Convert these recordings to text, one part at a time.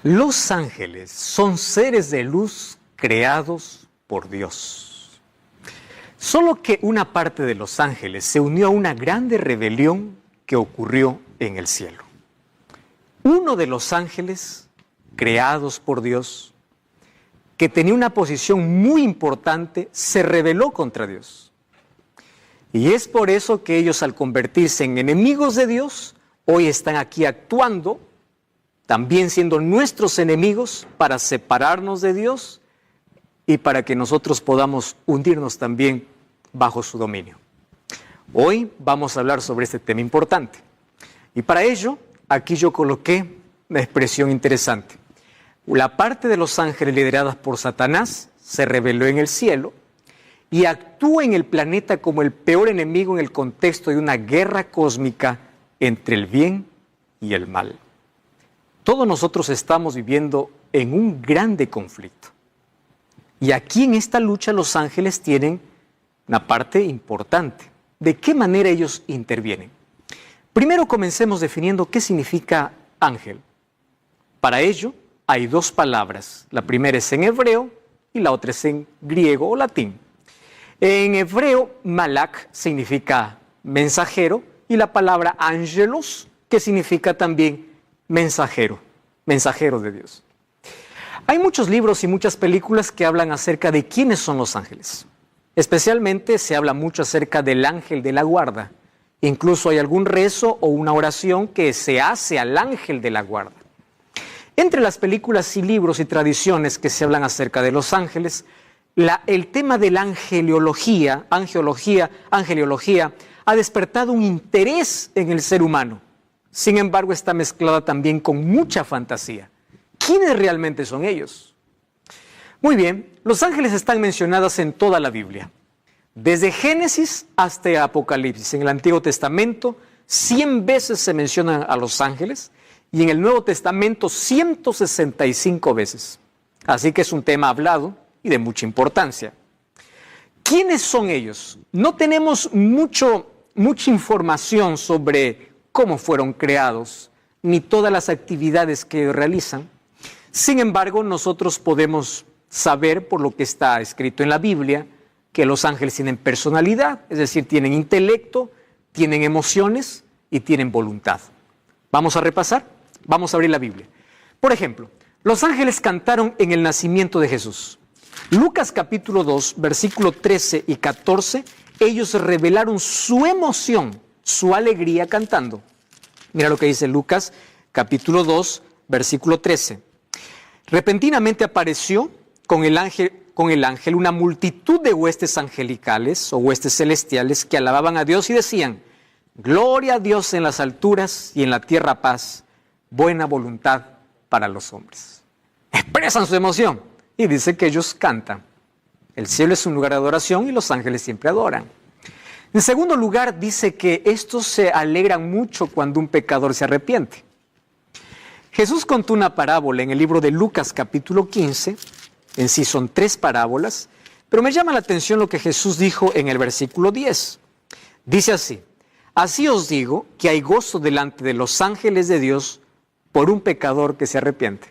Los ángeles son seres de luz creados por Dios. Solo que una parte de los ángeles se unió a una grande rebelión que ocurrió en el cielo. Uno de los ángeles, creados por Dios, que tenía una posición muy importante, se rebeló contra Dios. Y es por eso que ellos, al convertirse en enemigos de Dios, hoy están aquí actuando, también siendo nuestros enemigos, para separarnos de Dios y para que nosotros podamos hundirnos también bajo su dominio. Hoy vamos a hablar sobre este tema importante. Y para ello, aquí yo coloqué una expresión interesante. La parte de los ángeles lideradas por Satanás se rebeló en el cielo y actúa en el planeta como el peor enemigo en el contexto de una guerra cósmica entre el bien y el mal. Todos nosotros estamos viviendo en un grande conflicto. Y aquí en esta lucha los ángeles tienen una parte importante. ¿De qué manera ellos intervienen? Primero comencemos definiendo qué significa ángel. Para ello hay dos palabras. La primera es en hebreo y la otra es en griego o latín. En hebreo, malak significa mensajero y la palabra ángelos, que significa también mensajero, mensajero de Dios. Hay muchos libros y muchas películas que hablan acerca de quiénes son los ángeles. Especialmente se habla mucho acerca del ángel de la guarda. Incluso hay algún rezo o una oración que se hace al ángel de la guarda. Entre las películas y libros y tradiciones que se hablan acerca de los ángeles, el tema de la angeliología ha despertado un interés en el ser humano. Sin embargo, está mezclada también con mucha fantasía. ¿Quiénes realmente son ellos? Muy bien, los ángeles están mencionados en toda la Biblia. Desde Génesis hasta Apocalipsis. En el Antiguo Testamento, 100 veces se mencionan a los ángeles y en el Nuevo Testamento, 165 veces. Así que es un tema hablado y de mucha importancia. ¿Quiénes son ellos? No tenemos mucha información sobre cómo fueron creados, ni todas las actividades que realizan. Sin embargo, nosotros podemos saber, por lo que está escrito en la Biblia, que los ángeles tienen personalidad, es decir, tienen intelecto, tienen emociones y tienen voluntad. ¿Vamos a repasar? Vamos a abrir la Biblia. Por ejemplo, los ángeles cantaron en el nacimiento de Jesús. Lucas capítulo 2, versículo 13 y 14, ellos revelaron su emoción, su alegría cantando. Mira lo que dice Lucas capítulo 2, versículo 13. Repentinamente apareció con el ángel una multitud de huestes angelicales o huestes celestiales que alababan a Dios y decían: gloria a Dios en las alturas y en la tierra paz, buena voluntad para los hombres. Expresan su emoción y dice que ellos cantan. El cielo es un lugar de adoración y los ángeles siempre adoran. En segundo lugar, dice que estos se alegran mucho cuando un pecador se arrepiente. Jesús contó una parábola en el libro de Lucas capítulo 15, en sí son 3 parábolas, pero me llama la atención lo que Jesús dijo en el versículo 10. Dice así: así os digo que hay gozo delante de los ángeles de Dios por un pecador que se arrepiente.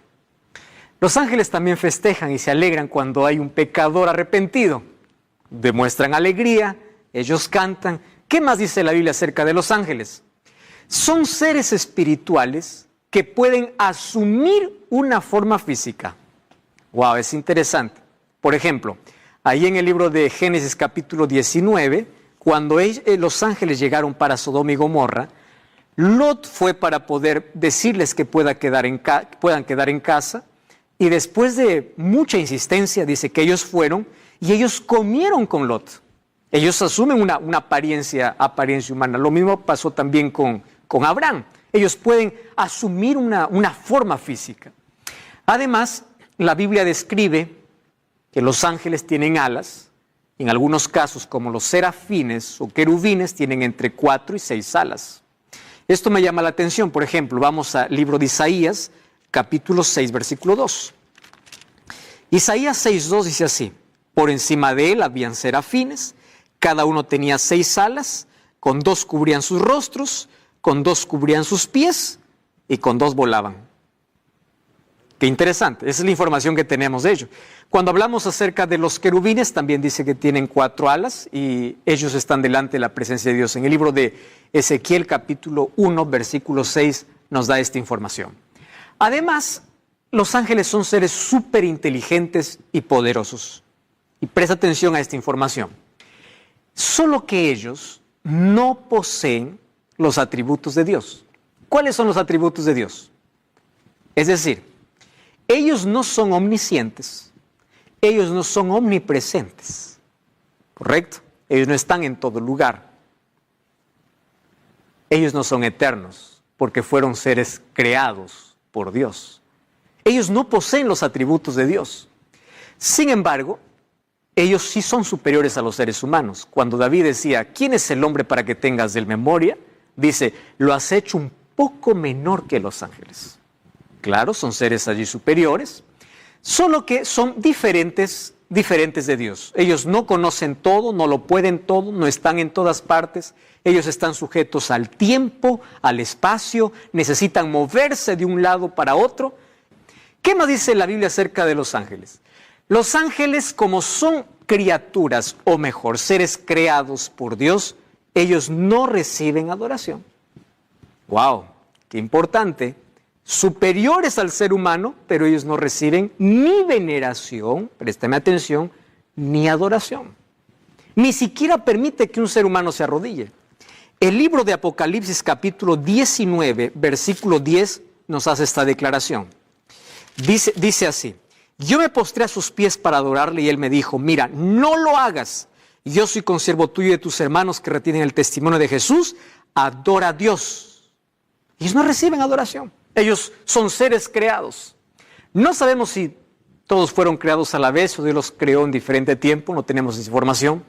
Los ángeles también festejan y se alegran cuando hay un pecador arrepentido. Demuestran alegría, ellos cantan. ¿Qué más dice la Biblia acerca de los ángeles? Son seres espirituales que pueden asumir una forma física. Wow, es interesante. Por ejemplo, ahí en el libro de Génesis capítulo 19, cuando los ángeles llegaron para Sodoma y Gomorra, Lot fue para poder decirles que puedan quedar en casa, y después de mucha insistencia dice que ellos fueron y ellos comieron con Lot. Ellos asumen una apariencia humana. Lo mismo pasó también con Abraham. Ellos pueden asumir una forma física. Además, la Biblia describe que los ángeles tienen alas. En algunos casos, como los serafines o querubines, tienen entre 4 y 6 alas. Esto me llama la atención. Por ejemplo, vamos al libro de Isaías, capítulo 6, versículo 2. Isaías 6:2 dice así: por encima de él habían serafines, cada uno tenía 6 alas, con 2 cubrían sus rostros, con 2 cubrían sus pies y con 2 volaban. Qué interesante, esa es la información que tenemos de ellos. Cuando hablamos acerca de los querubines, también dice que tienen 4 alas y ellos están delante de la presencia de Dios. En el libro de Ezequiel, capítulo 1, versículo 6, nos da esta información. Además, los ángeles son seres súper inteligentes y poderosos. Y presta atención a esta información. Solo que ellos no poseen los atributos de Dios. ¿Cuáles son los atributos de Dios? Es decir, ellos no son omniscientes, ellos no son omnipresentes, ¿correcto? Ellos no están en todo lugar. Ellos no son eternos, porque fueron seres creados por Dios. Ellos no poseen los atributos de Dios. Sin embargo, ellos sí son superiores a los seres humanos. Cuando David decía, ¿quién es el hombre para que tengas de él memoria? Dice, lo has hecho un poco menor que los ángeles. Claro, son seres allí superiores, solo que son diferentes de Dios. Ellos no conocen todo, no lo pueden todo, no están en todas partes. Ellos están sujetos al tiempo, al espacio, necesitan moverse de un lado para otro. ¿Qué más dice la Biblia acerca de los ángeles? Los ángeles, como son criaturas, o mejor, seres creados por Dios, ellos no reciben adoración. ¡Wow! ¡Qué importante! Superiores al ser humano, pero ellos no reciben ni veneración, préstame atención, ni adoración. Ni siquiera permite que un ser humano se arrodille. El libro de Apocalipsis capítulo 19, versículo 10 nos hace esta declaración. Dice así, yo me postré a sus pies para adorarle y él me dijo, mira, no lo hagas. Yo soy consiervo tuyo y de tus hermanos que retienen el testimonio de Jesús, adora a Dios. Ellos no reciben adoración. Ellos son seres creados. No sabemos si todos fueron creados a la vez o Dios los creó en diferente tiempo, no tenemos esa información.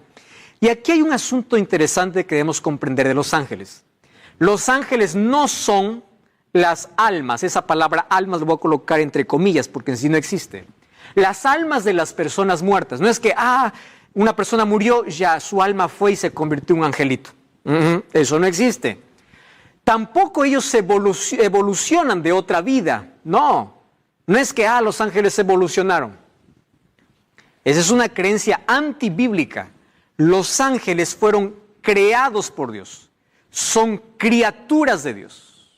Y aquí hay un asunto interesante que debemos comprender de los ángeles. Los ángeles no son las almas, esa palabra almas lo voy a colocar entre comillas porque en sí no existe. Las almas de las personas muertas, no es que, una persona murió, ya su alma fue y se convirtió en un angelito. Eso no existe. Tampoco ellos evolucionan de otra vida. No es que los ángeles evolucionaron. Esa es una creencia antibíblica. Los ángeles fueron creados por Dios. Son criaturas de Dios.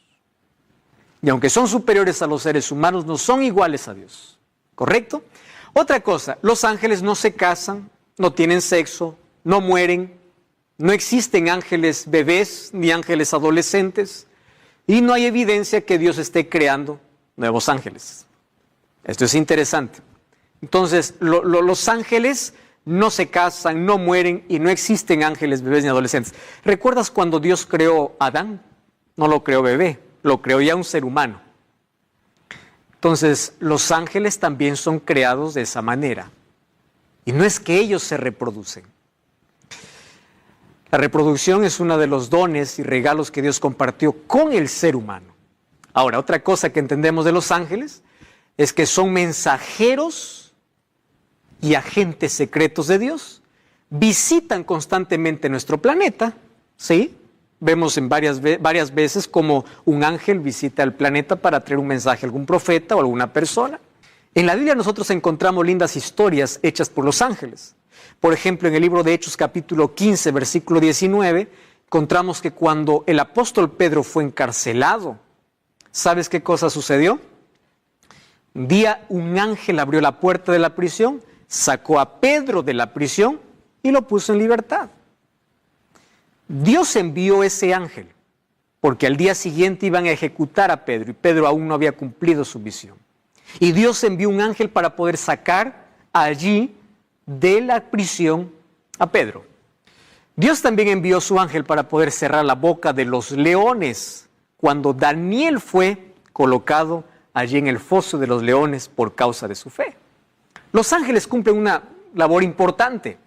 Y aunque son superiores a los seres humanos, no son iguales a Dios. ¿Correcto? Otra cosa, los ángeles no se casan, no tienen sexo, no mueren. No existen ángeles bebés ni ángeles adolescentes y no hay evidencia que Dios esté creando nuevos ángeles. Esto es interesante. Entonces, los ángeles no se casan, no mueren y no existen ángeles bebés ni adolescentes. ¿Recuerdas cuando Dios creó a Adán? No lo creó bebé, lo creó ya un ser humano. Entonces, los ángeles también son creados de esa manera. Y no es que ellos se reproducen. La reproducción es uno de los dones y regalos que Dios compartió con el ser humano. Ahora, otra cosa que entendemos de los ángeles es que son mensajeros y agentes secretos de Dios. Visitan constantemente nuestro planeta, ¿sí? Vemos en varias veces como un ángel visita el planeta para traer un mensaje a algún profeta o a alguna persona. En la Biblia nosotros encontramos lindas historias hechas por los ángeles. Por ejemplo, en el libro de Hechos capítulo 15, versículo 19, encontramos que cuando el apóstol Pedro fue encarcelado, ¿sabes qué cosa sucedió? Un día un ángel abrió la puerta de la prisión, sacó a Pedro de la prisión y lo puso en libertad. Dios envió ese ángel porque al día siguiente iban a ejecutar a Pedro y Pedro aún no había cumplido su misión. Y Dios envió un ángel para poder sacar allí de la prisión a Pedro. Dios también envió su ángel para poder cerrar la boca de los leones cuando Daniel fue colocado allí en el foso de los leones por causa de su fe. Los ángeles cumplen una labor importante.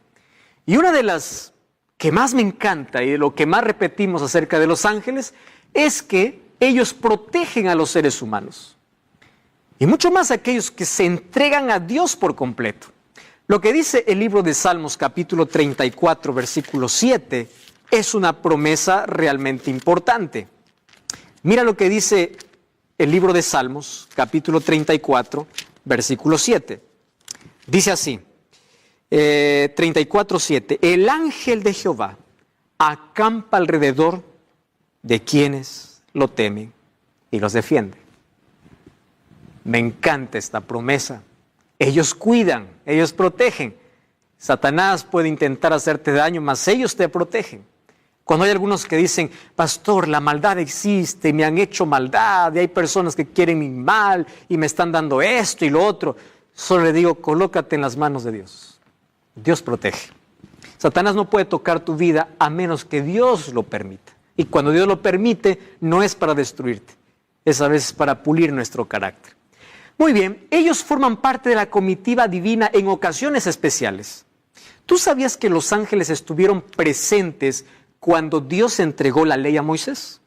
Y una de las que más me encanta y de lo que más repetimos acerca de los ángeles es que ellos protegen a los seres humanos. Y mucho más aquellos que se entregan a Dios por completo. Lo que dice el libro de Salmos capítulo 34, versículo 7, es una promesa realmente importante. Mira lo que dice el libro de Salmos, capítulo 34, versículo 7. Dice así, 34:7, el ángel de Jehová acampa alrededor de quienes lo temen y los defiende. Me encanta esta promesa. Ellos cuidan, ellos protegen. Satanás puede intentar hacerte daño, mas ellos te protegen. Cuando hay algunos que dicen, pastor, la maldad existe, me han hecho maldad, y hay personas que quieren mi mal y me están dando esto y lo otro, solo le digo, colócate en las manos de Dios. Dios protege. Satanás no puede tocar tu vida a menos que Dios lo permita. Y cuando Dios lo permite, no es para destruirte, es a veces para pulir nuestro carácter. Muy bien, ellos forman parte de la comitiva divina en ocasiones especiales. ¿Tú sabías que los ángeles estuvieron presentes cuando Dios entregó la ley a Moisés?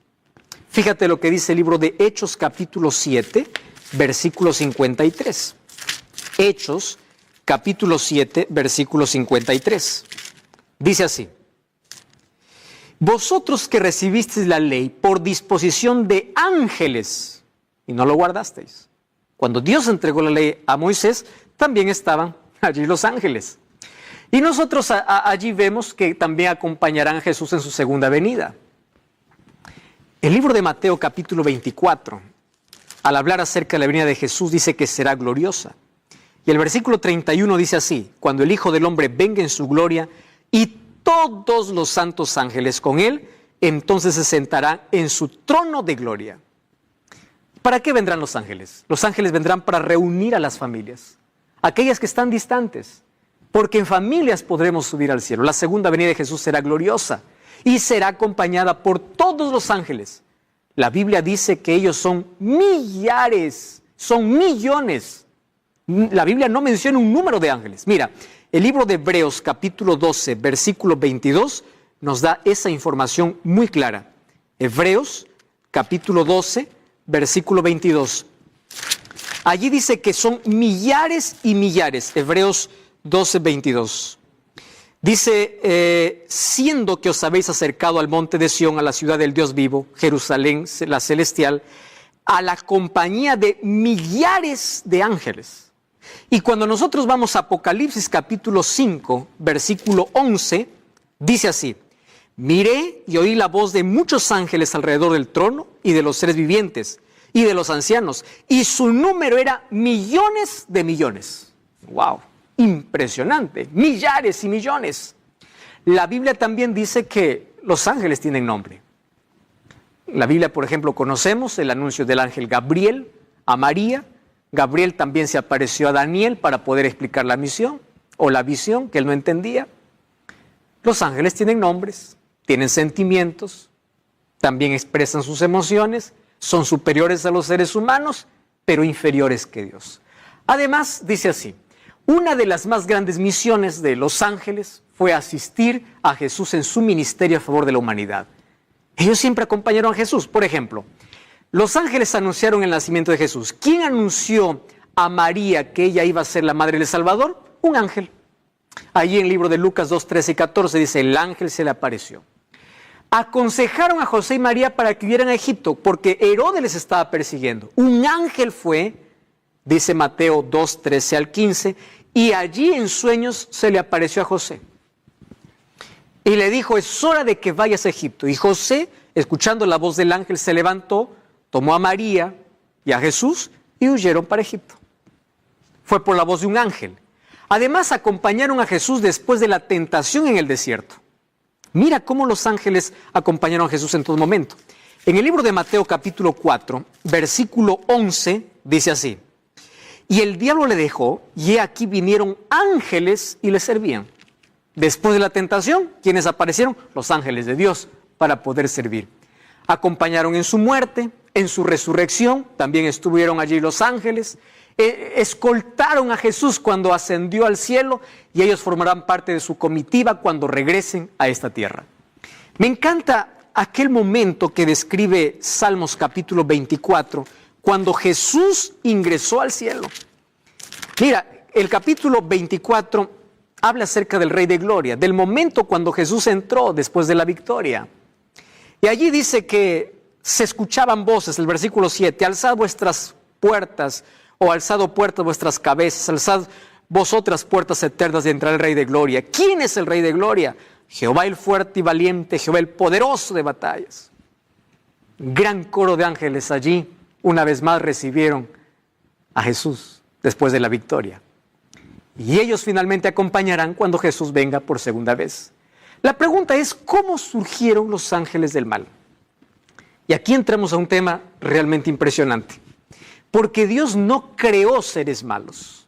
Fíjate lo que dice el libro de Hechos capítulo 7, versículo 53. Hechos capítulo 7, versículo 53. Dice así, vosotros que recibisteis la ley por disposición de ángeles y no lo guardasteis. Cuando Dios entregó la ley a Moisés, también estaban allí los ángeles. Y nosotros allí vemos que también acompañarán a Jesús en su segunda venida. El libro de Mateo capítulo 24, al hablar acerca de la venida de Jesús, dice que será gloriosa. Y el versículo 31 dice así, cuando el Hijo del Hombre venga en su gloria y todos los santos ángeles con él, entonces se sentará en su trono de gloria. ¿Para qué vendrán los ángeles? Los ángeles vendrán para reunir a las familias, aquellas que están distantes, porque en familias podremos subir al cielo. La segunda venida de Jesús será gloriosa y será acompañada por todos los ángeles. La Biblia dice que ellos son millares, son millones. La Biblia no menciona un número de ángeles. Mira, el libro de Hebreos capítulo 12, versículo 22, nos da esa información muy clara. Hebreos capítulo 12, versículo 22. Allí dice que son millares y millares. Hebreos 12, 22. Dice, siendo que os habéis acercado al monte de Sión, a la ciudad del Dios vivo, Jerusalén, la celestial, a la compañía de millares de ángeles. Y cuando nosotros vamos a Apocalipsis capítulo 5, versículo 11, dice así, miré y oí la voz de muchos ángeles alrededor del trono y de los seres vivientes y de los ancianos, y su número era millones de millones. ¡Wow! Impresionante, millares y millones. La Biblia también dice que los ángeles tienen nombre. En la Biblia, por ejemplo, conocemos el anuncio del ángel Gabriel a María. Gabriel también se apareció a Daniel para poder explicar la misión o la visión que él no entendía. Los ángeles tienen nombres, tienen sentimientos, también expresan sus emociones, son superiores a los seres humanos, pero inferiores que Dios. Además, dice así, una de las más grandes misiones de los ángeles fue asistir a Jesús en su ministerio a favor de la humanidad. Ellos siempre acompañaron a Jesús. Por ejemplo, los ángeles anunciaron el nacimiento de Jesús. ¿Quién anunció a María que ella iba a ser la madre del Salvador? Un ángel. Allí en el libro de Lucas 2, 13 y 14 dice, el ángel se le apareció. Aconsejaron a José y María para que huyeran a Egipto, porque Herodes les estaba persiguiendo. Un ángel fue, dice Mateo 2, 13 al 15, y allí en sueños se le apareció a José. Y le dijo, es hora de que vayas a Egipto. Y José, escuchando la voz del ángel, se levantó, tomó a María y a Jesús y huyeron para Egipto. Fue por la voz de un ángel. Además, acompañaron a Jesús después de la tentación en el desierto. Mira cómo los ángeles acompañaron a Jesús en todo momento. En el libro de Mateo capítulo 4, versículo 11, dice así, y el diablo le dejó, y he aquí vinieron ángeles y le servían. Después de la tentación, ¿quiénes aparecieron? Los ángeles de Dios para poder servir. Acompañaron en su muerte, en su resurrección, también estuvieron allí los ángeles, escoltaron a Jesús cuando ascendió al cielo y ellos formarán parte de su comitiva cuando regresen a esta tierra. Me encanta aquel momento que describe Salmos capítulo 24, cuando Jesús ingresó al cielo. Mira, el capítulo 24 habla acerca del Rey de Gloria, del momento cuando Jesús entró después de la victoria. Y allí dice que se escuchaban voces, el versículo 7, alzad vuestras puertas, o alzado puertas vuestras cabezas, alzad vosotras puertas eternas de entrar el Rey de Gloria. ¿Quién es el Rey de Gloria? Jehová el fuerte y valiente, Jehová el poderoso de batallas. Gran coro de ángeles allí, una vez más recibieron a Jesús después de la victoria. Y ellos finalmente acompañarán cuando Jesús venga por segunda vez. La pregunta es, ¿cómo surgieron los ángeles del mal? Y aquí entramos a un tema realmente impresionante. Porque Dios no creó seres malos.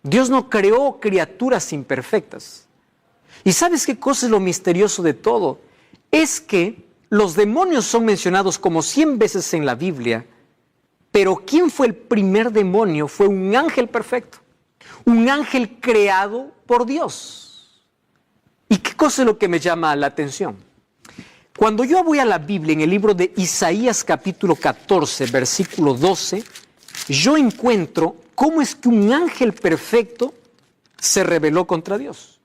Dios no creó criaturas imperfectas. ¿Y sabes qué cosa es lo misterioso de todo? Es que los demonios son mencionados como 100 veces en la Biblia, pero ¿quién fue el primer demonio? Fue un ángel perfecto. Un ángel creado por Dios. ¿Y qué cosa es lo que me llama la atención? Cuando yo voy a la Biblia, en el libro de Isaías capítulo 14, versículo 12, yo encuentro cómo es que un ángel perfecto se rebeló contra Dios.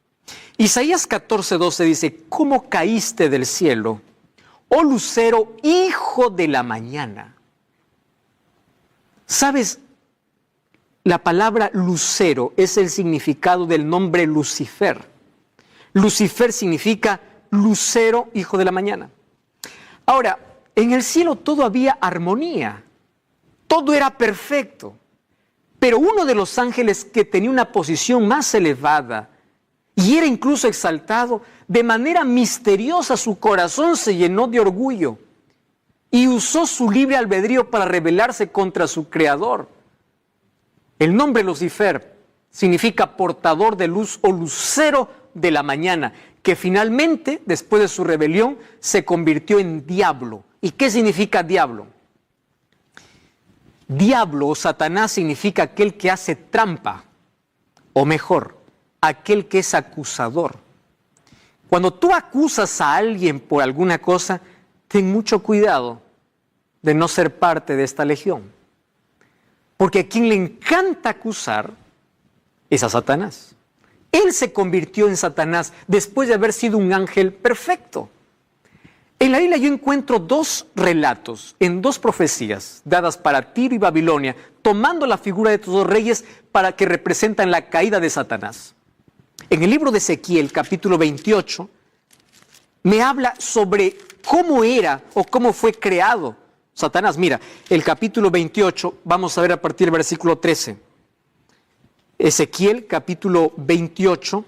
Isaías 14, 12 dice, ¿cómo caíste del cielo, oh lucero, hijo de la mañana? ¿Sabes? La palabra lucero es el significado del nombre Lucifer. Lucifer significa lucero, hijo de la mañana. Ahora, en el cielo todo había armonía, todo era perfecto, pero uno de los ángeles que tenía una posición más elevada y era incluso exaltado, de manera misteriosa su corazón se llenó de orgullo y usó su libre albedrío para rebelarse contra su creador. El nombre Lucifer significa portador de luz o lucero de la mañana, que finalmente, después de su rebelión, se convirtió en diablo. ¿Y qué significa diablo? Diablo o Satanás significa aquel que hace trampa, o mejor, aquel que es acusador. Cuando tú acusas a alguien por alguna cosa, ten mucho cuidado de no ser parte de esta legión. Porque a quien le encanta acusar es a Satanás. Él se convirtió en Satanás después de haber sido un ángel perfecto. En la Biblia yo encuentro dos relatos en dos profecías dadas para Tiro y Babilonia, tomando la figura de estos dos reyes para que representan la caída de Satanás. En el libro de Ezequiel, capítulo 28, me habla sobre cómo era o cómo fue creado Satanás. Mira, el capítulo 28, vamos a ver a partir del versículo 13. Ezequiel, capítulo 28,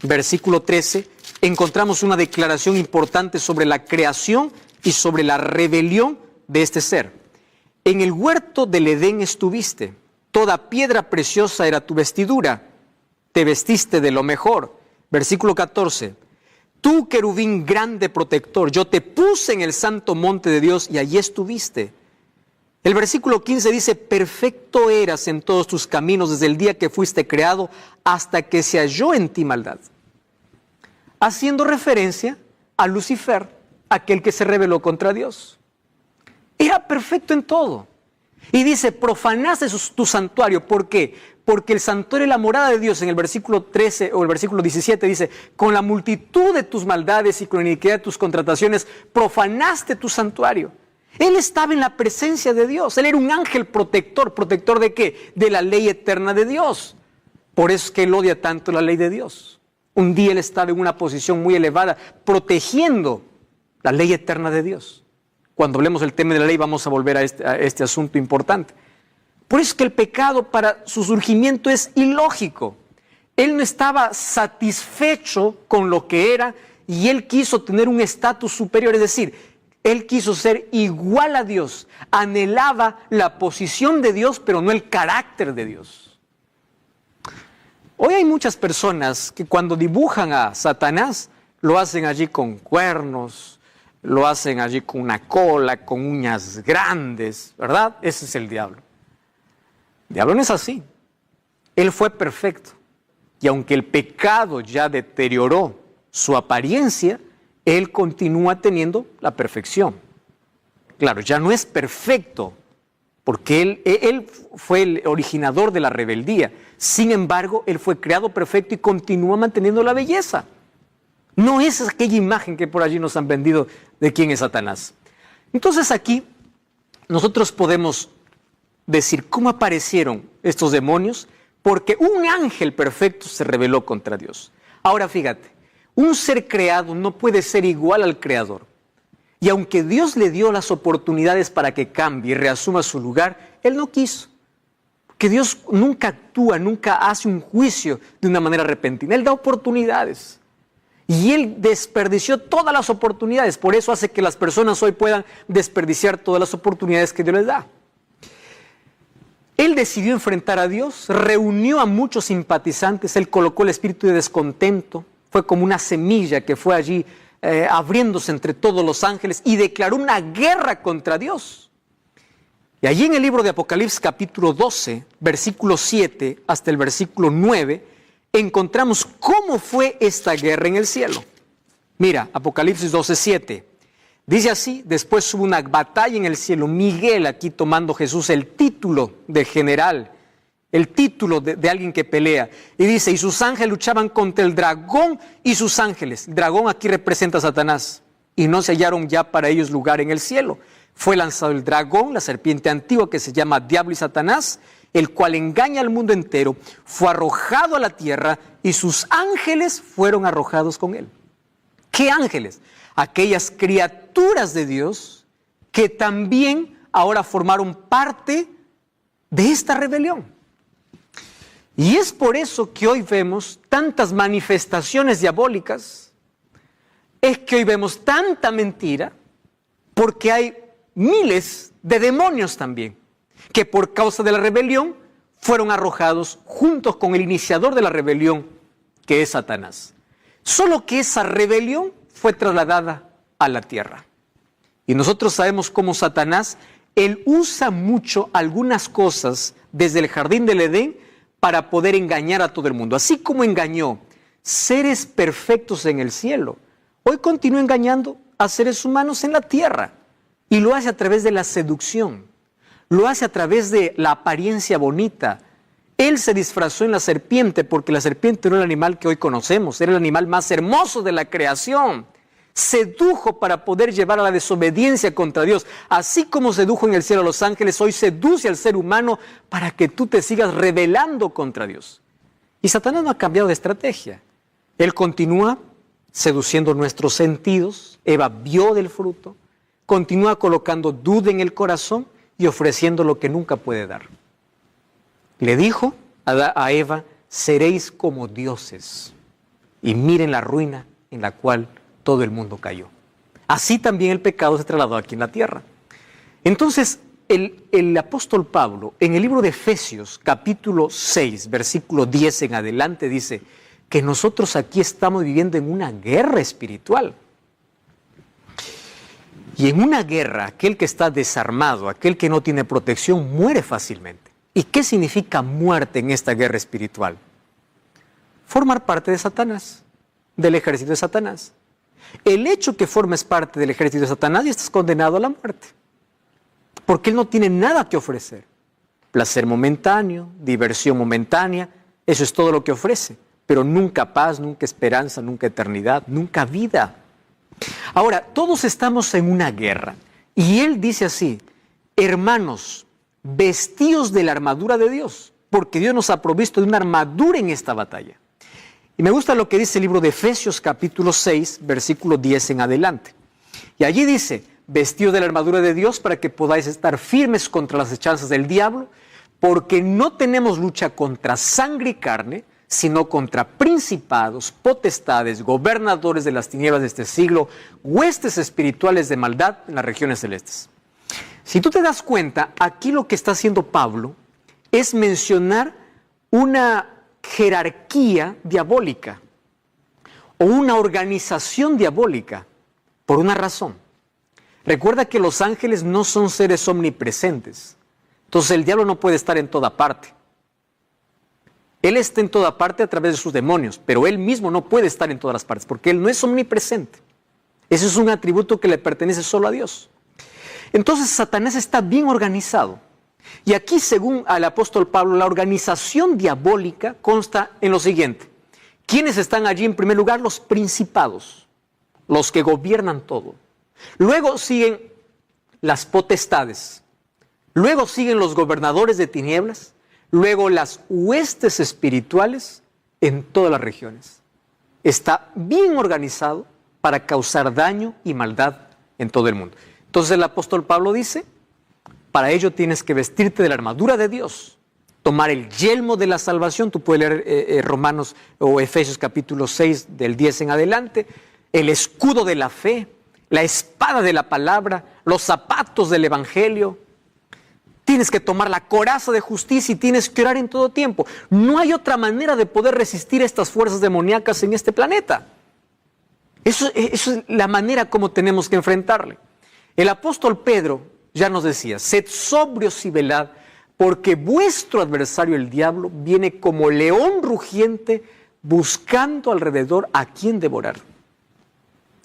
versículo 13, encontramos una declaración importante sobre la creación y sobre la rebelión de este ser. En el huerto del Edén estuviste, toda piedra preciosa era tu vestidura, te vestiste de lo mejor. Versículo 14. Tú, querubín grande protector, yo te puse en el santo monte de Dios y allí estuviste. El versículo 15 dice, perfecto eras en todos tus caminos desde el día que fuiste creado hasta que se halló en ti maldad. Haciendo referencia a Lucifer, aquel que se rebeló contra Dios. Era perfecto en todo. Y dice, profanaste tu santuario. ¿Por qué? Porque el santuario es la morada de Dios. En el versículo 13 o el versículo 17 dice, con la multitud de tus maldades y con la iniquidad de tus contrataciones, profanaste tu santuario. Él estaba en la presencia de Dios. Él era un ángel protector. ¿Protector de qué? De la ley eterna de Dios. Por eso es que él odia tanto la ley de Dios. Un día él estaba en una posición muy elevada, protegiendo la ley eterna de Dios. Cuando hablemos del tema de la ley vamos a volver a este asunto importante. Por eso es que el pecado para su surgimiento es ilógico. Él no estaba satisfecho con lo que era y él quiso tener un estatus superior, es decir, él quiso ser igual a Dios, anhelaba la posición de Dios, pero no el carácter de Dios. Hoy hay muchas personas que cuando dibujan a Satanás, lo hacen allí con cuernos, lo hacen allí con una cola, con uñas grandes, ¿verdad? Ese es el diablo. El diablo no es así. Él fue perfecto. Y aunque el pecado ya deterioró su apariencia, él continúa teniendo la perfección. Claro, ya no es perfecto, porque él fue el originador de la rebeldía. Sin embargo, él fue creado perfecto y continúa manteniendo la belleza. No es aquella imagen que por allí nos han vendido de quién es Satanás. Entonces aquí nosotros podemos decir cómo aparecieron estos demonios, porque un ángel perfecto se rebeló contra Dios. Ahora fíjate, un ser creado no puede ser igual al creador. Y aunque Dios le dio las oportunidades para que cambie y reasuma su lugar, Él no quiso. Que Dios nunca actúa, nunca hace un juicio de una manera repentina. Él da oportunidades. Y Él desperdició todas las oportunidades. Por eso hace que las personas hoy puedan desperdiciar todas las oportunidades que Dios les da. Él decidió enfrentar a Dios, reunió a muchos simpatizantes, Él colocó el espíritu de descontento, fue como una semilla que fue allí abriéndose entre todos los ángeles y declaró una guerra contra Dios. Y allí en el libro de Apocalipsis capítulo 12, versículo 7 hasta el versículo 9, encontramos cómo fue esta guerra en el cielo. Mira, Apocalipsis 12, 7. Dice así: después hubo una batalla en el cielo, Miguel, aquí tomando Jesús el título de general, el título de alguien que pelea. Y dice, y sus ángeles luchaban contra el dragón y sus ángeles. El dragón aquí representa a Satanás. Y no se hallaron ya para ellos lugar en el cielo. Fue lanzado el dragón, la serpiente antigua que se llama Diablo y Satanás, el cual engaña al mundo entero. Fue arrojado a la tierra y sus ángeles fueron arrojados con él. ¿Qué ángeles? Aquellas criaturas de Dios que también ahora formaron parte de esta rebelión. Y es por eso que hoy vemos tantas manifestaciones diabólicas, es que hoy vemos tanta mentira, porque hay miles de demonios también, que por causa de la rebelión fueron arrojados juntos con el iniciador de la rebelión, que es Satanás. Solo que esa rebelión fue trasladada a la tierra. Y nosotros sabemos cómo Satanás, él usa mucho algunas cosas desde el jardín del Edén para poder engañar a todo el mundo. Así como engañó seres perfectos en el cielo, hoy continúa engañando a seres humanos en la tierra. Y lo hace a través de la seducción, lo hace a través de la apariencia bonita. Él se disfrazó en la serpiente porque la serpiente no era el animal que hoy conocemos, era el animal más hermoso de la creación. Sedujo para poder llevar a la desobediencia contra Dios. Así como sedujo en el cielo a los ángeles, hoy seduce al ser humano para que tú te sigas rebelando contra Dios. Y Satanás no ha cambiado de estrategia. Él continúa seduciendo nuestros sentidos. Eva vio del fruto. Continúa colocando duda en el corazón y ofreciendo lo que nunca puede dar. Le dijo a Eva, seréis como dioses. Y miren la ruina en la cual todo el mundo cayó. Así también el pecado se trasladó aquí en la tierra. Entonces, el apóstol Pablo, en el libro de Efesios, capítulo 6, versículo 10 en adelante, dice que nosotros aquí estamos viviendo en una guerra espiritual. Y en una guerra, aquel que está desarmado, aquel que no tiene protección, muere fácilmente. ¿Y qué significa muerte en esta guerra espiritual? Formar parte de Satanás, del ejército de Satanás. El hecho que formes parte del ejército de Satanás y estás condenado a la muerte. Porque él no tiene nada que ofrecer. Placer momentáneo, diversión momentánea, eso es todo lo que ofrece. Pero nunca paz, nunca esperanza, nunca eternidad, nunca vida. Ahora, todos estamos en una guerra. Y él dice así, hermanos, vestíos de la armadura de Dios, porque Dios nos ha provisto de una armadura en esta batalla. Y me gusta lo que dice el libro de Efesios capítulo 6, versículo 10 en adelante. Y allí dice, vestidos de la armadura de Dios para que podáis estar firmes contra las hechanzas del diablo, porque no tenemos lucha contra sangre y carne, sino contra principados, potestades, gobernadores de las tinieblas de este siglo, huestes espirituales de maldad en las regiones celestes. Si tú te das cuenta, aquí lo que está haciendo Pablo es mencionar una jerarquía diabólica o una organización diabólica por una razón. Recuerda que los ángeles no son seres omnipresentes. Entonces el diablo no puede estar en toda parte. Él está en toda parte a través de sus demonios, pero él mismo no puede estar en todas las partes porque él no es omnipresente. Ese es un atributo que le pertenece solo a Dios. Entonces Satanás está bien organizado. Y aquí, según el apóstol Pablo, la organización diabólica consta en lo siguiente. ¿Quiénes están allí en primer lugar? Los principados, los que gobiernan todo. Luego siguen las potestades, luego siguen los gobernadores de tinieblas, luego las huestes espirituales en todas las regiones. Está bien organizado para causar daño y maldad en todo el mundo. Entonces el apóstol Pablo dice, para ello tienes que vestirte de la armadura de Dios, tomar el yelmo de la salvación. Tú puedes leer Romanos o Efesios capítulo 6 del 10 en adelante, el escudo de la fe, la espada de la palabra, los zapatos del evangelio. Tienes que tomar la coraza de justicia y tienes que orar en todo tiempo. No hay otra manera de poder resistir estas fuerzas demoníacas en este planeta. Eso es la manera como tenemos que enfrentarle. El apóstol Pedro ya nos decía, sed sobrios y velad, porque vuestro adversario el diablo viene como león rugiente buscando alrededor a quien devorar.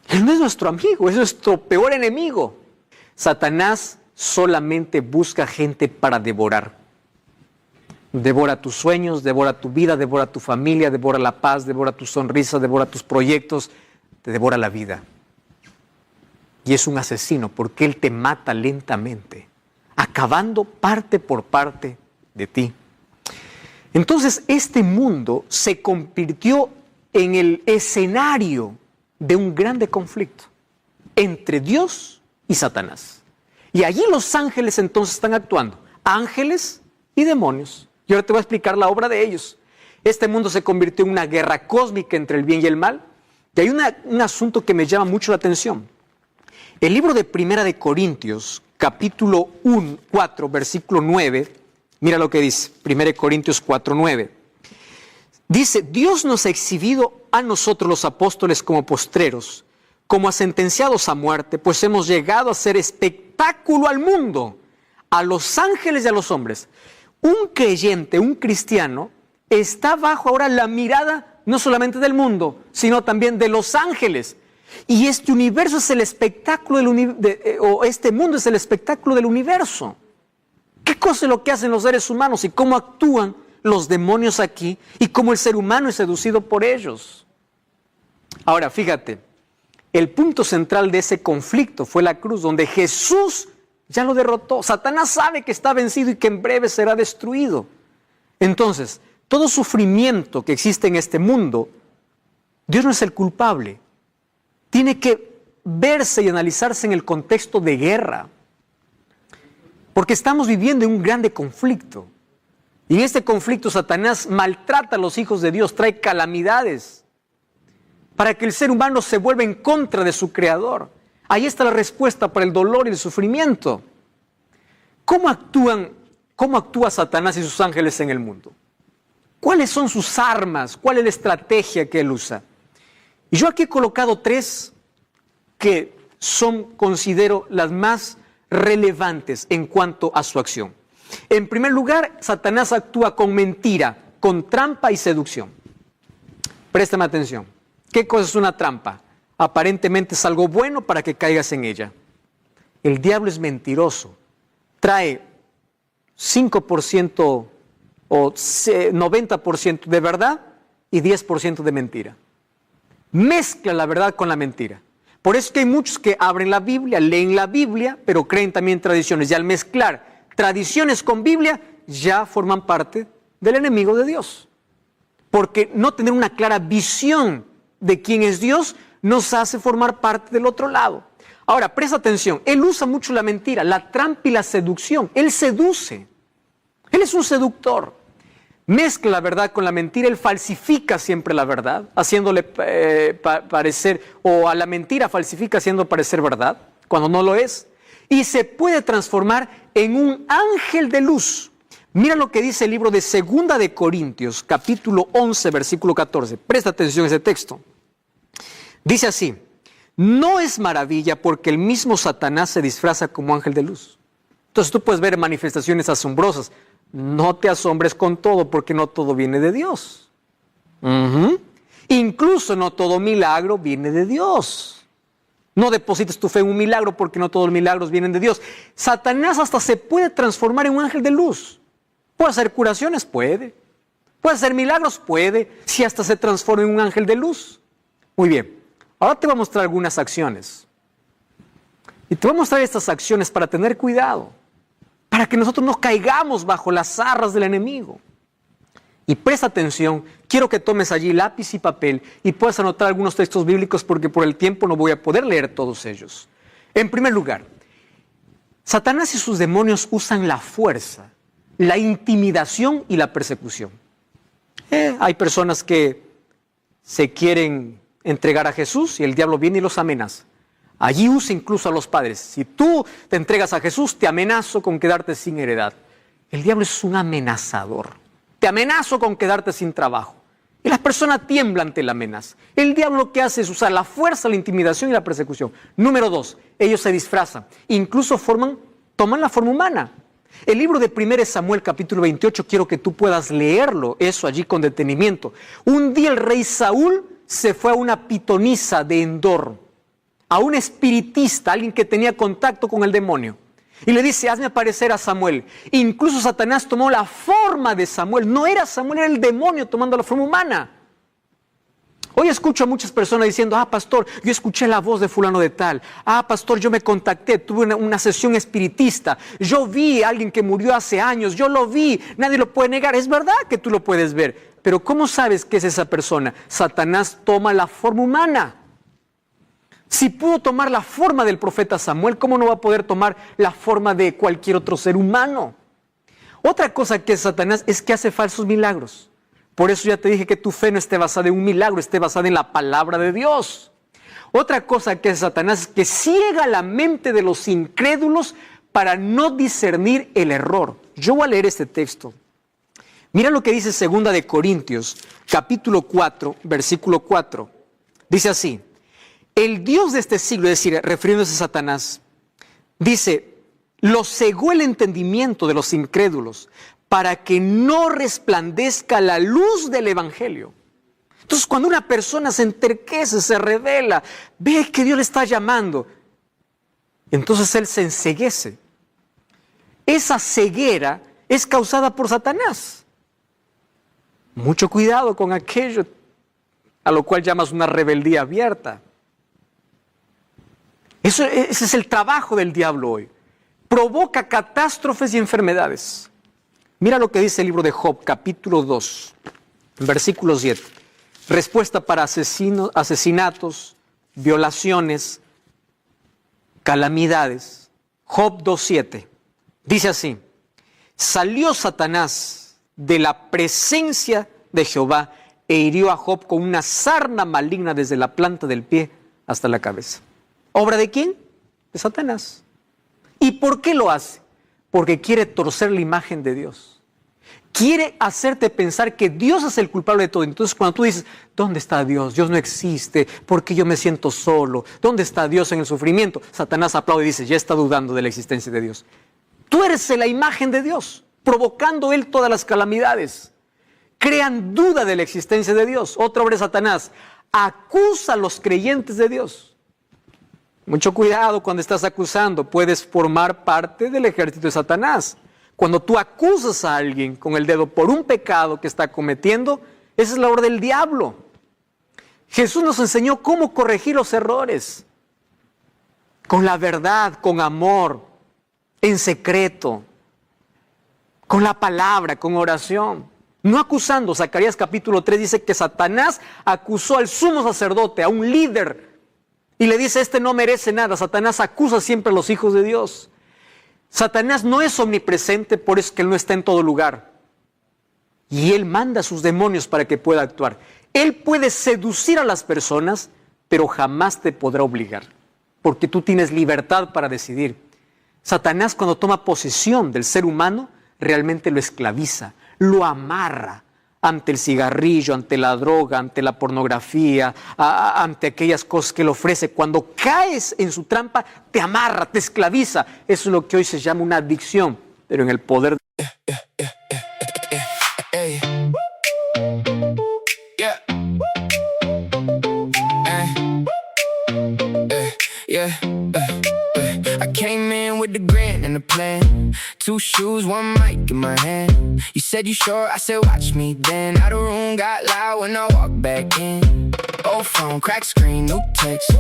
Él no es nuestro amigo, es nuestro peor enemigo. Satanás solamente busca gente para devorar. Devora tus sueños, devora tu vida, devora tu familia, devora la paz, devora tu sonrisa, devora tus proyectos, te devora la vida. Y es un asesino porque él te mata lentamente, acabando parte por parte de ti. Entonces este mundo se convirtió en el escenario de un grande conflicto entre Dios y Satanás. Y allí los ángeles entonces están actuando, ángeles y demonios. Y ahora te voy a explicar la obra de ellos. Este mundo se convirtió en una guerra cósmica entre el bien y el mal. Y hay un asunto que me llama mucho la atención. El libro de Primera de Corintios, capítulo 4, versículo 9, mira lo que dice, 1 Corintios 4, 9. Dice, Dios nos ha exhibido a nosotros los apóstoles como postreros, como a sentenciados a muerte, pues hemos llegado a ser espectáculo al mundo, a los ángeles y a los hombres. Un creyente, un cristiano, está bajo ahora la mirada no solamente del mundo, sino también de los ángeles. Y este universo es el espectáculo o este mundo es el espectáculo del universo. ¿Qué cosa es lo que hacen los seres humanos y cómo actúan los demonios aquí y cómo el ser humano es seducido por ellos? Ahora, fíjate, el punto central de ese conflicto fue la cruz, donde Jesús ya lo derrotó. Satanás sabe que está vencido y que en breve será destruido. Entonces, todo sufrimiento que existe en este mundo, Dios no es el culpable. Tiene que verse y analizarse en el contexto de guerra. Porque estamos viviendo en un grande conflicto. Y en este conflicto Satanás maltrata a los hijos de Dios, trae calamidades para que el ser humano se vuelva en contra de su creador. Ahí está la respuesta para el dolor y el sufrimiento. ¿Cómo actúa Satanás y sus ángeles en el mundo? ¿Cuáles son sus armas? ¿Cuál es la estrategia que él usa? Y yo aquí he colocado 3 que considero las más relevantes en cuanto a su acción. En primer lugar, Satanás actúa con mentira, con trampa y seducción. Préstame atención. ¿Qué cosa es una trampa? Aparentemente es algo bueno para que caigas en ella. El diablo es mentiroso. Trae 5% o 90% de verdad y 10% de mentira. Mezcla la verdad con la mentira. Por eso es que hay muchos que abren la Biblia, leen la Biblia, pero creen también en tradiciones. Y al mezclar tradiciones con Biblia, ya forman parte del enemigo de Dios. Porque no tener una clara visión de quién es Dios nos hace formar parte del otro lado. Ahora, presta atención. Él usa mucho la mentira, la trampa y la seducción. Él seduce. Él es un seductor. Mezcla la verdad con la mentira, él falsifica siempre la verdad, haciéndole parecer, o a la mentira falsifica haciendo parecer verdad, cuando no lo es, y se puede transformar en un ángel de luz. Mira lo que dice el libro de Segunda de Corintios, capítulo 11, versículo 14. Presta atención a ese texto. Dice así, no es maravilla porque el mismo Satanás se disfraza como ángel de luz. Entonces tú puedes ver manifestaciones asombrosas. No te asombres con todo, porque no todo viene de Dios. Incluso no todo milagro viene de Dios. No deposites tu fe en un milagro, porque no todos los milagros vienen de Dios. Satanás hasta se puede transformar en un ángel de luz. ¿Puede hacer curaciones? Puede. ¿Puede hacer milagros? Puede. Si hasta se transforma en un ángel de luz. Muy bien. Ahora te voy a mostrar algunas acciones. Y te voy a mostrar estas acciones para tener cuidado, para que nosotros no caigamos bajo las zarras del enemigo. Y presta atención, quiero que tomes allí lápiz y papel y puedas anotar algunos textos bíblicos porque por el tiempo no voy a poder leer todos ellos. En primer lugar, Satanás y sus demonios usan la fuerza, la intimidación y la persecución. Hay personas que se quieren entregar a Jesús y el diablo viene y los amenaza. Allí usa incluso a los padres. Si tú te entregas a Jesús, te amenazo con quedarte sin heredad. El diablo es un amenazador. Te amenazo con quedarte sin trabajo. Y las personas tiemblan ante la amenaza. El diablo lo que hace es usar la fuerza, la intimidación y la persecución. Número 2, ellos se disfrazan. Incluso toman la forma humana. El libro de 1 Samuel capítulo 28, quiero que tú puedas leerlo, eso allí con detenimiento. Un día el rey Saúl se fue a una pitonisa de Endor, a un espiritista, alguien que tenía contacto con el demonio. Y le dice, hazme aparecer a Samuel. Incluso Satanás tomó la forma de Samuel. No era Samuel, era el demonio tomando la forma humana. Hoy escucho a muchas personas diciendo, pastor, yo escuché la voz de fulano de tal. Pastor, yo me contacté, tuve una sesión espiritista. Yo vi a alguien que murió hace años, yo lo vi, nadie lo puede negar. Es verdad que tú lo puedes ver, pero ¿cómo sabes que es esa persona? Satanás toma la forma humana. Si pudo tomar la forma del profeta Samuel, ¿cómo no va a poder tomar la forma de cualquier otro ser humano? Otra cosa que es Satanás es que hace falsos milagros. Por eso ya te dije que tu fe no esté basada en un milagro, esté basada en la palabra de Dios. Otra cosa que es Satanás es que ciega la mente de los incrédulos para no discernir el error. Yo voy a leer este texto. Mira lo que dice 2 de Corintios, capítulo 4, versículo 4. Dice así. El Dios de este siglo, es decir, refiriéndose a Satanás, dice, lo cegó el entendimiento de los incrédulos para que no resplandezca la luz del evangelio. Entonces, cuando una persona se enterquece, se revela, ve que Dios le está llamando, entonces él se enceguece. Esa ceguera es causada por Satanás. Mucho cuidado con aquello a lo cual llamas una rebeldía abierta. Ese es el trabajo del diablo hoy. Provoca catástrofes y enfermedades. Mira lo que dice el libro de Job, capítulo 2, versículo 7. Respuesta para asesinatos, violaciones, calamidades. Job 2:7. Dice así, salió Satanás de la presencia de Jehová e hirió a Job con una sarna maligna desde la planta del pie hasta la cabeza. ¿Obra de quién? De Satanás. ¿Y por qué lo hace? Porque quiere torcer la imagen de Dios. Quiere hacerte pensar que Dios es el culpable de todo. Entonces cuando tú dices, ¿dónde está Dios? Dios no existe, porque yo me siento solo. ¿Dónde está Dios en el sufrimiento? Satanás aplaude y dice, ya está dudando de la existencia de Dios. Tú eres la imagen de Dios, provocando Él todas las calamidades. Crean duda de la existencia de Dios. Otra obra de Satanás, acusa a los creyentes de Dios. Mucho cuidado cuando estás acusando, puedes formar parte del ejército de Satanás. Cuando tú acusas a alguien con el dedo por un pecado que está cometiendo, esa es la obra del diablo. Jesús nos enseñó cómo corregir los errores. Con la verdad, con amor, en secreto, con la palabra, con oración. No acusando. Zacarías capítulo 3 dice que Satanás acusó al sumo sacerdote, a un líder, y le dice, este no merece nada. Satanás acusa siempre a los hijos de Dios. Satanás no es omnipresente, por eso es que él no está en todo lugar. Y él manda a sus demonios para que pueda actuar. Él puede seducir a las personas, pero jamás te podrá obligar, porque tú tienes libertad para decidir. Satanás, cuando toma posesión del ser humano, realmente lo esclaviza, lo amarra ante el cigarrillo, ante la droga, ante la pornografía, ante aquellas cosas que le ofrece. Cuando caes en su trampa, te amarra, te esclaviza. Eso es lo que hoy se llama una adicción, pero en el poder I came in with the grand and the plan. 2 shoes, 1 mic in my hand. You said, you sure? I said, watch me then. Now the room got loud when I walked back in. Old phone, cracked screen, new text.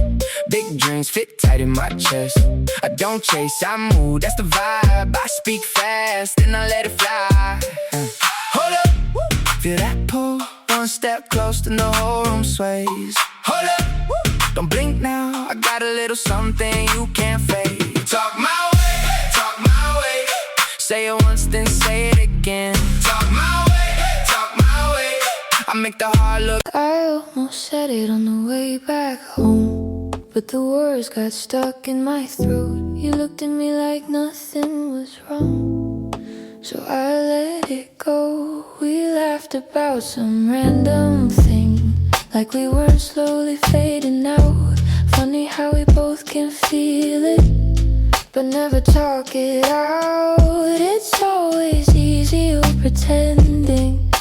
Big dreams fit tight in my chest. I don't chase, I move, that's the vibe. I speak fast and I let it fly. Hold up, feel that pull. One step close and the whole room sways. Hold up, don't blink now. I got a little something you can't fake. Talk my way. Say it once, then say it again. Talk my way. I make the heart look. I almost said it on the way back home, but the words got stuck in my throat. You looked at me like nothing was wrong, so I let it go. We laughed about some random thing, like we were slowly fading out. Funny how we both can feel it, but never talk it out. It's always easier pretending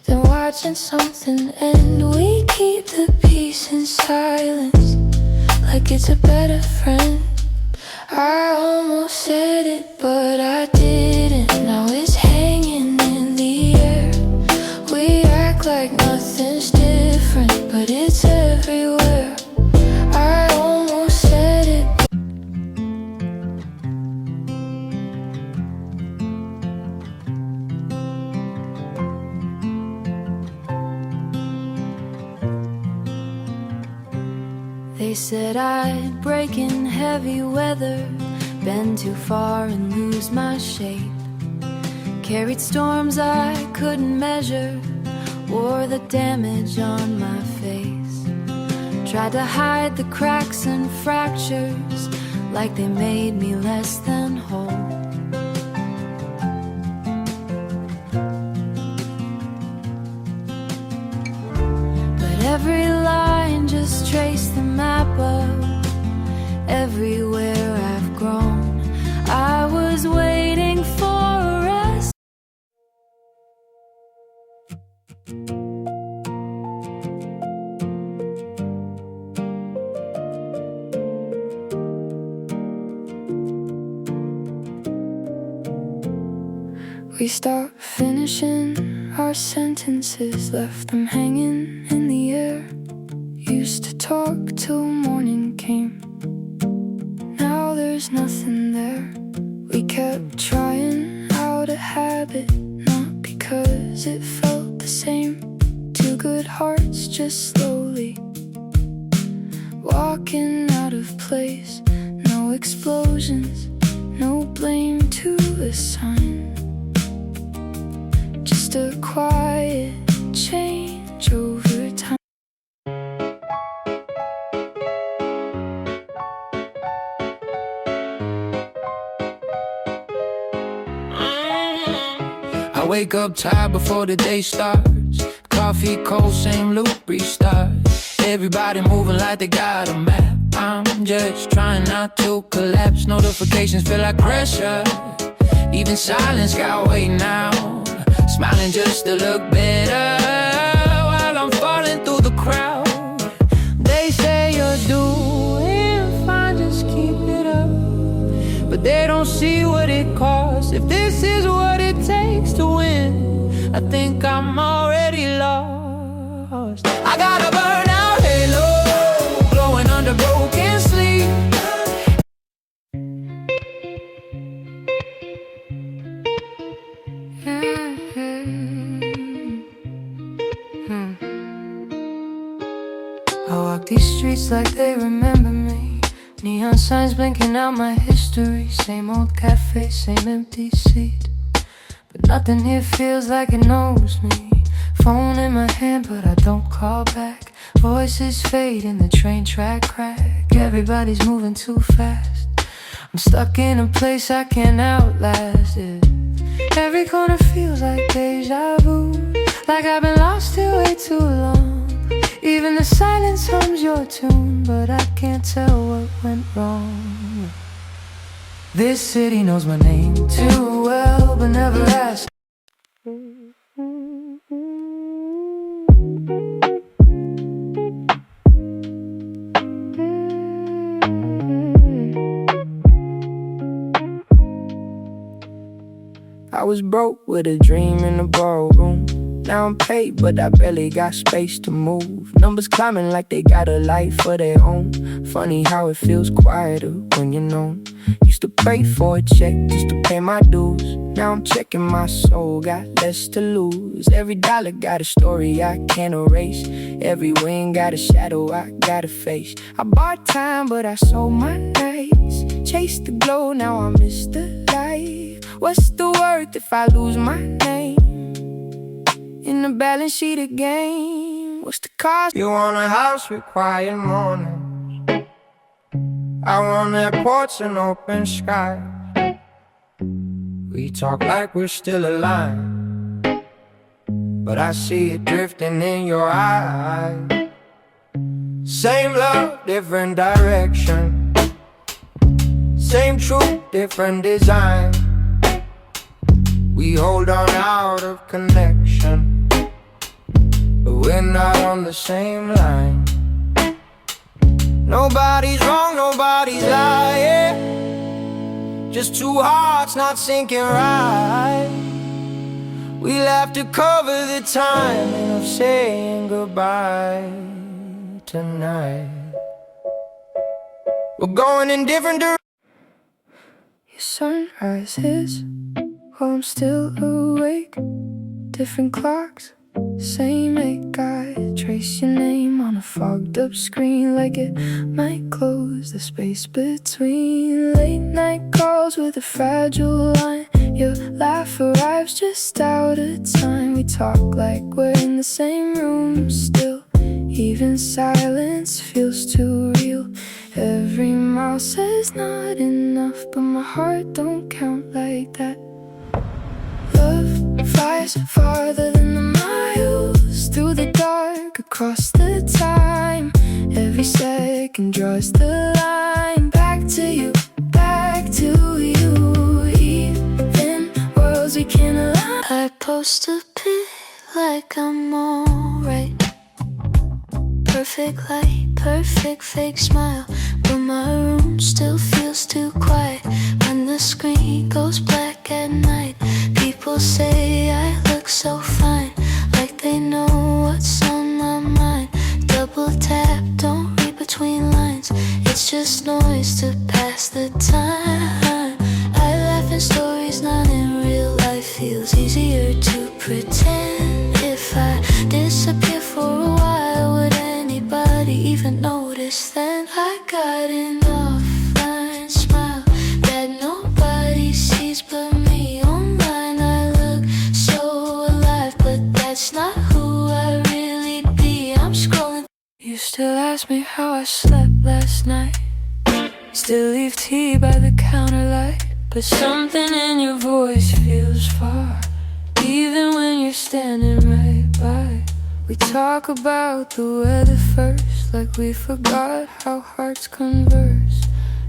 than watching something end. We keep the peace in silence, like it's a better friend. I almost said it, but I didn't. Now it's hanging in the air. We act like nothing's different, but it's everywhere. I almost said it. They said I'd break in heavy weather, bend too far and lose my shape. Carried storms I couldn't measure, wore the damage on my face. Tried to hide the cracks and fractures, like they made me less than whole. But every line just traced the map of everywhere I've grown. I was waiting for a rest. We stopped finishing our sentences, left them hanging in the air. Used to talk till morning came, now there's nothing there. We kept trying out of habit, not because it felt the same. Two good hearts just slowly walking out of place. No explosions, no blame to assign, just a quiet change over time. I wake up tired before the day starts. Coffee cold, same loop, restart. Everybody moving like they got a map. I'm just trying not to collapse. Notifications feel like pressure. Even silence got weight now. Smiling just to look better while I'm falling through the crowd. They say you're doing fine, just keep it up. But they don't see what it costs. If this is what it takes to win, I think I'm already lost. I got a burnout halo, glowing under broken sleep. I walk these streets like they remember me. Neon signs blinking out my history. Same old cafe, same empty seat, but nothing here feels like it knows me. Phone in my hand, but I don't call back. Voices fade in the train track crack. Everybody's moving too fast. I'm stuck in a place I can't outlast it. Every corner feels like deja vu, like I've been lost here way too long. Even the silence hums your tune, but I can't tell what went wrong. This city knows my name too well, but never asked. I was was broke with a dream in the ballroom. Now I'm paid, but I barely got space to move. Numbers climbing like they got a life of their own. Funny how it feels quieter when you're known. Used to pray for a check just to pay my dues. Now I'm checking my soul, got less to lose. Every dollar got a story I can't erase. Every win got a shadow I gotta face. I bought time, but I sold my nights. Chased the glow, now I miss the light. What's the worth if I lose my name? In the balance sheet again, what's the cost? You want a house with quiet mornings. I want airports and open skies. We talk like we're still alive, but I see it drifting in your eyes. Same love, different direction. Same truth, different design. We hold on out of connection, but we're not on the same line. Nobody's wrong, nobody's lying. Just two hearts not syncing right. We'll have to cover the timing of saying goodbye tonight. We're going in different directions. Your sunrise hits while I'm still awake. Different clocks, same ache. I trace your name on a fogged up screen, like it might close the space between. Late night calls with a fragile line. Your laugh arrives just out of time. We talk like we're in the same room still. Even silence feels too real. Every mile says not enough, but my heart don't count like that. Love flies farther than the miles, through the dark, across the time. Every second draws the line. Back to you, back to you. Even worlds we can't align. I post a pic like I'm alright. Perfect light, perfect fake smile, but my room still feels too quiet. When the screen goes black at night, people say I look so fine, like they know what's on my mind. Double tap, don't read between lines. It's just noise to pass the time. I laugh in stories, not in real life. Feels easier to pretend. If I disappear for a while, would anybody even notice then? I got an offline smile that nobody sees but me. Online I look so alive, but that's not who I really be. I'm scrolling. You still ask me how I slept last night. Still leave tea by the counter light, but something in your voice feels far, even when you're standing right by. We talk about the weather first, like we forgot how hearts converse.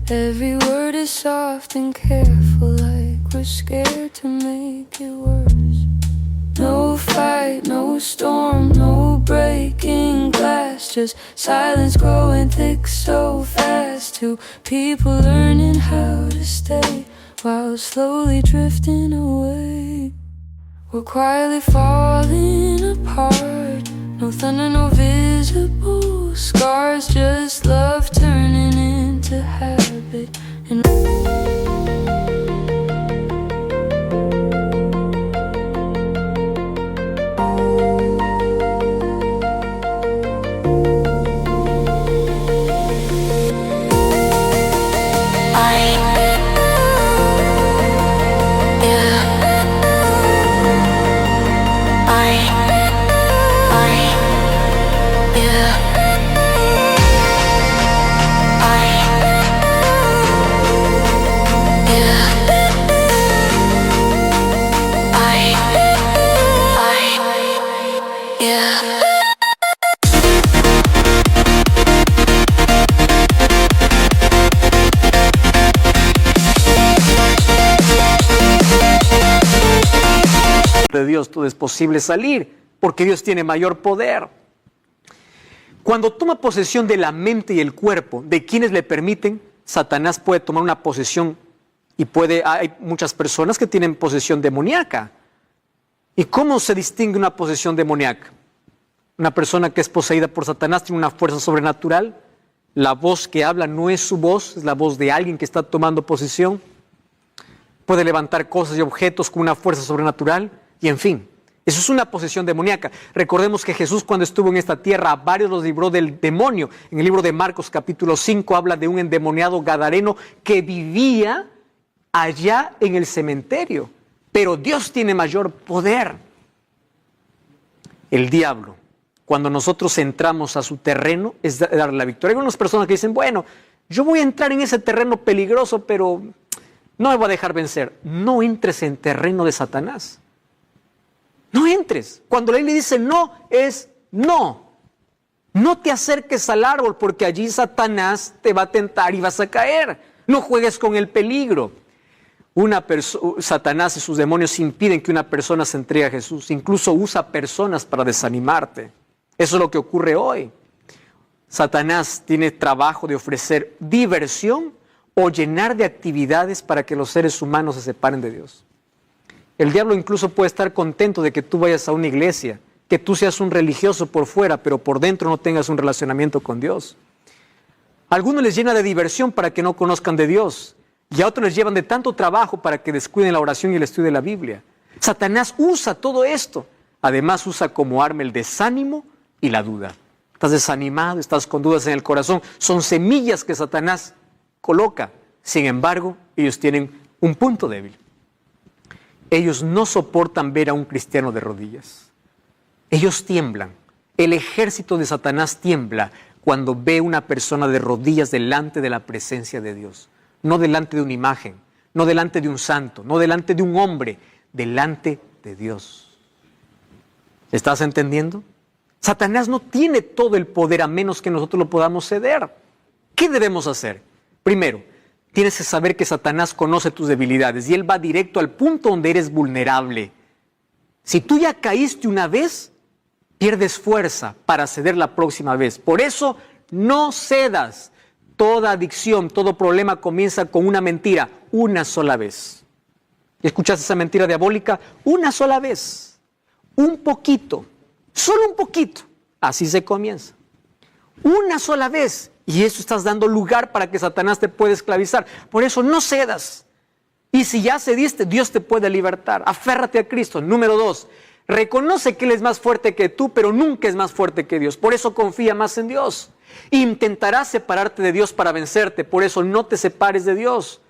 Every word is soft and careful, like we're scared to make it worse. No fight, no storm, no breaking glass, just silence growing thick so fast. Two people learning how to stay while slowly drifting away. We're quietly falling apart. No thunder, no visible scars, just love turning into habit. And de Dios todo es posible salir, porque Dios tiene mayor poder. Cuando toma posesión de la mente y el cuerpo de quienes le permiten, Satanás puede tomar una posesión Y hay muchas personas que tienen posesión demoníaca. ¿Y cómo se distingue una posesión demoníaca? Una persona que es poseída por Satanás tiene una fuerza sobrenatural. La voz que habla no es su voz, es la voz de alguien que está tomando posesión. Puede levantar cosas y objetos con una fuerza sobrenatural. Y en fin, eso es una posesión demoníaca. Recordemos que Jesús, cuando estuvo en esta tierra, a varios los libró del demonio. En el libro de Marcos capítulo 5 habla de un endemoniado gadareno que vivía allá en el cementerio. Pero Dios tiene mayor poder. El diablo, cuando nosotros entramos a su terreno, es darle la victoria. Hay unas personas que dicen, bueno, yo voy a entrar en ese terreno peligroso, pero no me voy a dejar vencer. No entres en terreno de Satanás. No entres. Cuando la Biblia dice no, es no. No te acerques al árbol porque allí Satanás te va a tentar y vas a caer. No juegues con el peligro. Satanás y sus demonios impiden que una persona se entregue a Jesús. Incluso usa personas para desanimarte. Eso es lo que ocurre hoy. Satanás tiene trabajo de ofrecer diversión o llenar de actividades para que los seres humanos se separen de Dios. El diablo incluso puede estar contento de que tú vayas a una iglesia, que tú seas un religioso por fuera, pero por dentro no tengas un relacionamiento con Dios. A algunos les llena de diversión para que no conozcan de Dios, y a otros les llevan de tanto trabajo para que descuiden la oración y el estudio de la Biblia. Satanás usa todo esto. Además usa como arma el desánimo y la duda. Estás desanimado, estás con dudas en el corazón. Son semillas que Satanás coloca. Sin embargo, ellos tienen un punto débil. Ellos no soportan ver a un cristiano de rodillas. Ellos tiemblan. El ejército de Satanás tiembla cuando ve una persona de rodillas delante de la presencia de Dios. No delante de una imagen, no delante de un santo, no delante de un hombre, delante de Dios. ¿Estás entendiendo? Satanás no tiene todo el poder a menos que nosotros lo podamos ceder. ¿Qué debemos hacer? Primero, tienes que saber que Satanás conoce tus debilidades y él va directo al punto donde eres vulnerable. Si tú ya caíste una vez, pierdes fuerza para ceder la próxima vez. Por eso, no cedas. Toda adicción, todo problema comienza con una mentira, una sola vez. ¿Escuchaste esa mentira diabólica? Una sola vez. Un poquito, solo un poquito. Así se comienza. Una sola vez. Y eso estás dando lugar para que Satanás te pueda esclavizar. Por eso no cedas. Y si ya cediste, Dios te puede libertar. Aférrate a Cristo. Número 2, reconoce que Él es más fuerte que tú, pero nunca es más fuerte que Dios. Por eso confía más en Dios. Intentarás separarte de Dios para vencerte. Por eso no te separes de Dios.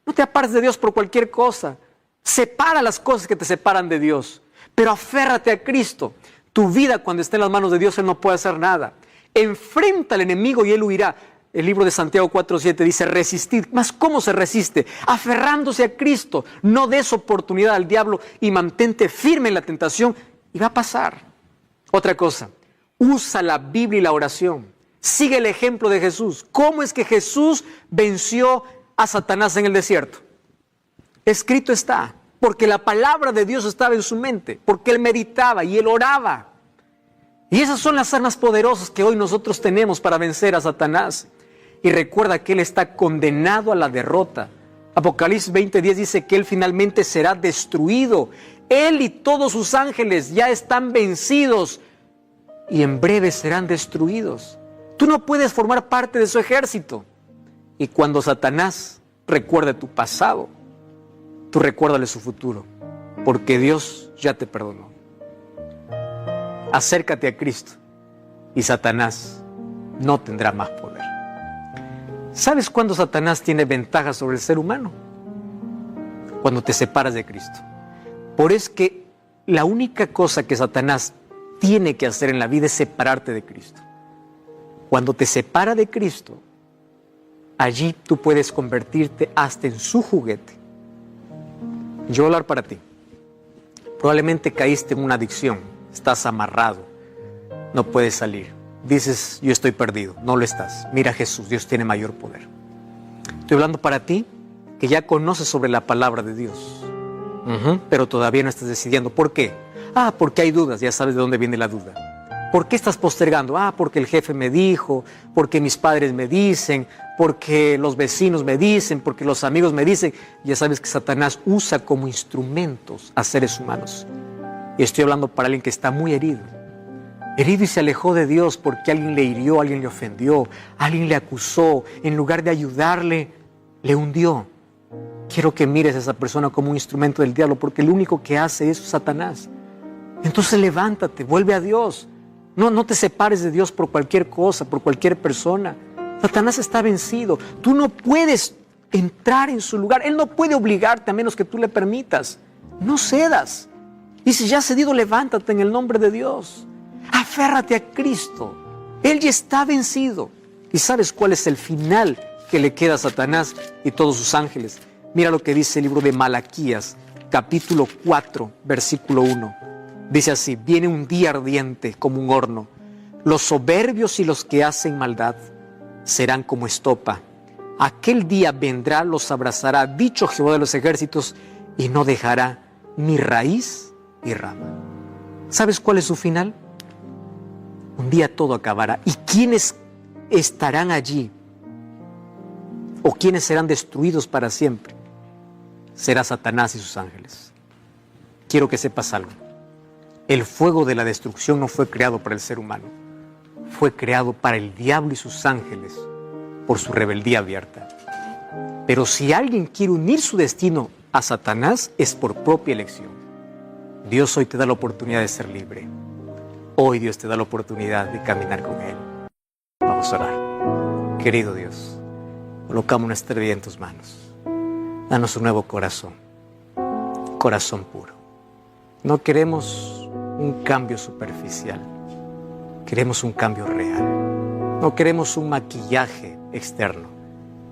No te apartes de Dios por cualquier cosa. Separa las cosas que te separan de Dios. Pero aférrate a Cristo. Tu vida cuando esté en las manos de Dios, Él no puede hacer nada. Enfrenta al enemigo y Él huirá. El libro de Santiago 4:7 dice, resistid. ¿Mas cómo se resiste? Aferrándose a Cristo. No des oportunidad al diablo y mantente firme en la tentación y va a pasar. Otra cosa, usa la Biblia y la oración. Sigue el ejemplo de Jesús. ¿Cómo es que Jesús venció a Satanás en el desierto? Escrito está, porque la palabra de Dios estaba en su mente, porque Él meditaba y Él oraba. Y esas son las armas poderosas que hoy nosotros tenemos para vencer a Satanás. Y recuerda que Él está condenado a la derrota. Apocalipsis 20:10 dice que Él finalmente será destruido. Él y todos sus ángeles ya están vencidos y en breve serán destruidos. Tú no puedes formar parte de su ejército. Y cuando Satanás recuerde tu pasado, tú recuérdale su futuro, porque Dios ya te perdonó. Acércate a Cristo y Satanás no tendrá más poder. ¿Sabes cuándo Satanás tiene ventaja sobre el ser humano? Cuando te separas de Cristo. Por eso que la única cosa que Satanás tiene que hacer en la vida es separarte de Cristo. Cuando te separa de Cristo, allí tú puedes convertirte hasta en su juguete. Yo voy a hablar para ti. Probablemente caíste en una adicción, estás amarrado, no puedes salir. Dices, yo estoy perdido. No lo estás. Mira a Jesús, Dios tiene mayor poder. Estoy hablando para ti que ya conoces sobre la palabra de Dios, pero todavía no estás decidiendo. ¿Por qué? Porque hay dudas, ya sabes de dónde viene la duda. ¿Por qué estás postergando? Porque el jefe me dijo, porque mis padres me dicen, porque los vecinos me dicen, porque los amigos me dicen. Ya sabes que Satanás usa como instrumentos a seres humanos. Y estoy hablando para alguien que está muy herido. Herido y se alejó de Dios porque alguien le hirió, alguien le ofendió, alguien le acusó. En lugar de ayudarle, le hundió. Quiero que mires a esa persona como un instrumento del diablo, porque lo único que hace es Satanás. Entonces levántate, vuelve a Dios. No te separes de Dios por cualquier cosa, por cualquier persona. Satanás está vencido. Tú no puedes entrar en su lugar. Él no puede obligarte a menos que tú le permitas. No cedas. Y si ya has cedido, levántate en el nombre de Dios. Aférrate a Cristo. Él ya está vencido. ¿Y sabes cuál es el final que le queda a Satanás y todos sus ángeles? Mira lo que dice el libro de Malaquías, capítulo 4, versículo 1. Dice así: viene un día ardiente como un horno. Los soberbios y los que hacen maldad serán como estopa. Aquel día vendrá, los abrazará, dicho Jehová de los ejércitos, y no dejará ni raíz ni rama. ¿Sabes cuál es su final? Un día todo acabará. ¿Y quiénes estarán allí? ¿O quiénes serán destruidos para siempre? Será Satanás y sus ángeles. Quiero que sepas algo. El fuego de la destrucción no fue creado para el ser humano. Fue creado para el diablo y sus ángeles por su rebeldía abierta. Pero si alguien quiere unir su destino a Satanás, es por propia elección. Dios hoy te da la oportunidad de ser libre. Hoy Dios te da la oportunidad de caminar con Él. Vamos a orar. Querido Dios, colocamos nuestra vida en tus manos. Danos un nuevo corazón, corazón puro. No queremos un cambio superficial, queremos un cambio real. No queremos un maquillaje externo,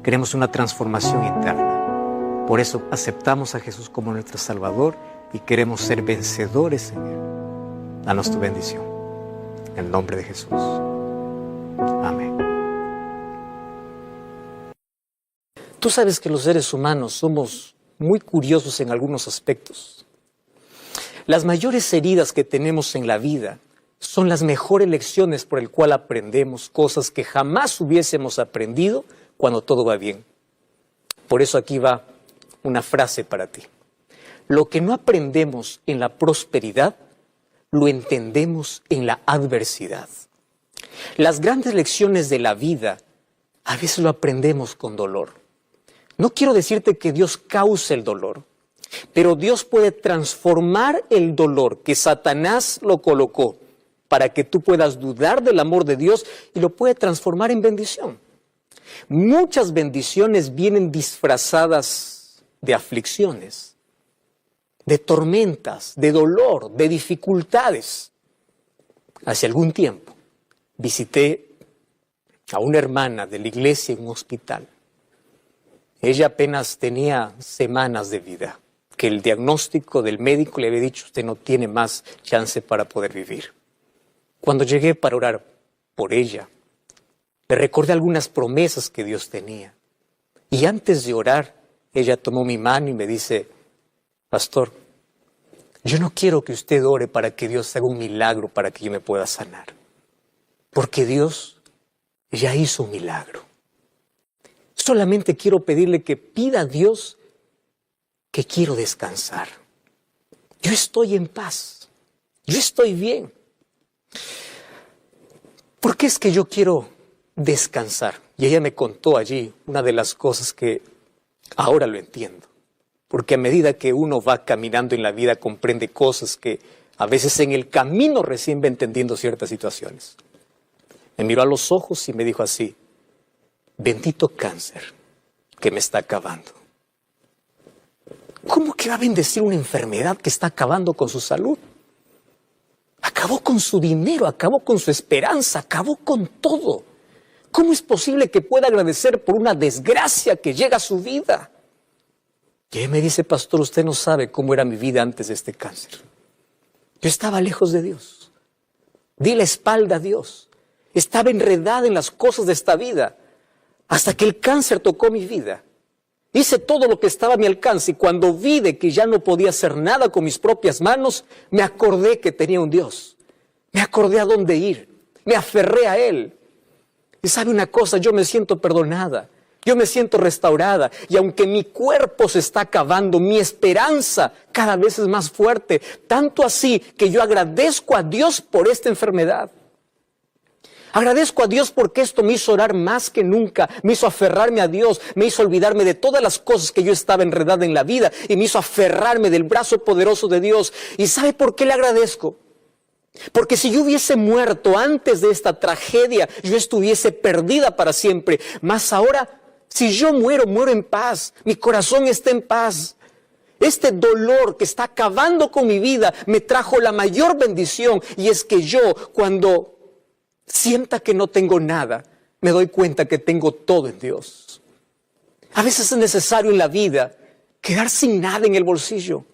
queremos una transformación interna. Por eso aceptamos a Jesús como nuestro Salvador y queremos ser vencedores en Él. Danos tu bendición. En el nombre de Jesús. Amén. Tú sabes que los seres humanos somos muy curiosos en algunos aspectos. Las mayores heridas que tenemos en la vida son las mejores lecciones por el cual aprendemos cosas que jamás hubiésemos aprendido cuando todo va bien. Por eso aquí va una frase para ti. Lo que no aprendemos en la prosperidad, lo entendemos en la adversidad. Las grandes lecciones de la vida a veces lo aprendemos con dolor. No quiero decirte que Dios cause el dolor, pero Dios puede transformar el dolor que Satanás lo colocó para que tú puedas dudar del amor de Dios y lo puede transformar en bendición. Muchas bendiciones vienen disfrazadas de aflicciones, de tormentas, de dolor, de dificultades. Hace algún tiempo visité a una hermana de la iglesia en un hospital. Ella apenas tenía semanas de vida, que el diagnóstico del médico le había dicho: usted no tiene más chance para poder vivir. Cuando llegué para orar por ella, le recordé algunas promesas que Dios tenía. Y antes de orar, ella tomó mi mano y me dice: pastor, yo no quiero que usted ore para que Dios haga un milagro para que yo me pueda sanar. Porque Dios ya hizo un milagro. Solamente quiero pedirle que pida a Dios que quiero descansar. Yo estoy en paz. Yo estoy bien. ¿Por qué es que yo quiero descansar? Y ella me contó allí una de las cosas que ahora lo entiendo. Porque a medida que uno va caminando en la vida comprende cosas que a veces en el camino recién va entendiendo ciertas situaciones. Me miró a los ojos y me dijo así: bendito cáncer que me está acabando. ¿Cómo que va a bendecir una enfermedad que está acabando con su salud? Acabó con su dinero, acabó con su esperanza, acabó con todo. ¿Cómo es posible que pueda agradecer por una desgracia que llega a su vida? Y él me dice: pastor, usted no sabe cómo era mi vida antes de este cáncer. Yo estaba lejos de Dios. Di la espalda a Dios. Estaba enredada en las cosas de esta vida. Hasta que el cáncer tocó mi vida. Hice todo lo que estaba a mi alcance y cuando vi de que ya no podía hacer nada con mis propias manos, me acordé que tenía un Dios Me acordé a dónde ir. Me aferré a Él. Y sabe una cosa, yo me siento perdonada. Yo me siento restaurada. Y aunque mi cuerpo se está acabando, mi esperanza cada vez es más fuerte. Tanto así que yo agradezco a Dios por esta enfermedad. Agradezco a Dios porque esto me hizo orar más que nunca, me hizo aferrarme a Dios, me hizo olvidarme de todas las cosas que yo estaba enredada en la vida y me hizo aferrarme del brazo poderoso de Dios. ¿Y sabe por qué le agradezco? Porque si yo hubiese muerto antes de esta tragedia, yo estuviese perdida para siempre. Mas ahora, si yo muero, muero en paz, mi corazón está en paz. Este dolor que está acabando con mi vida me trajo la mayor bendición, y es que yo, cuando sienta que no tengo nada, me doy cuenta que tengo todo en Dios. A veces es necesario en la vida quedar sin nada en el bolsillo.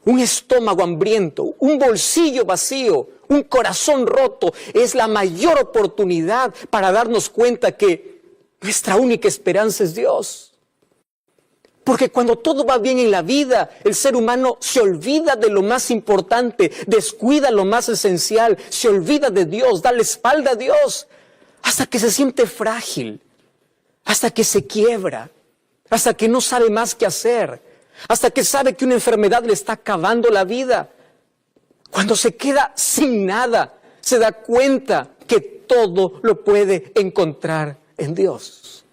Un estómago hambriento, un bolsillo vacío, un corazón roto es la mayor oportunidad para darnos cuenta que nuestra única esperanza es Dios. Porque cuando todo va bien en la vida, el ser humano se olvida de lo más importante, descuida lo más esencial, se olvida de Dios, da la espalda a Dios, hasta que se siente frágil, hasta que se quiebra, hasta que no sabe más qué hacer, hasta que sabe que una enfermedad le está acabando la vida. Cuando se queda sin nada, se da cuenta que todo lo puede encontrar en Dios.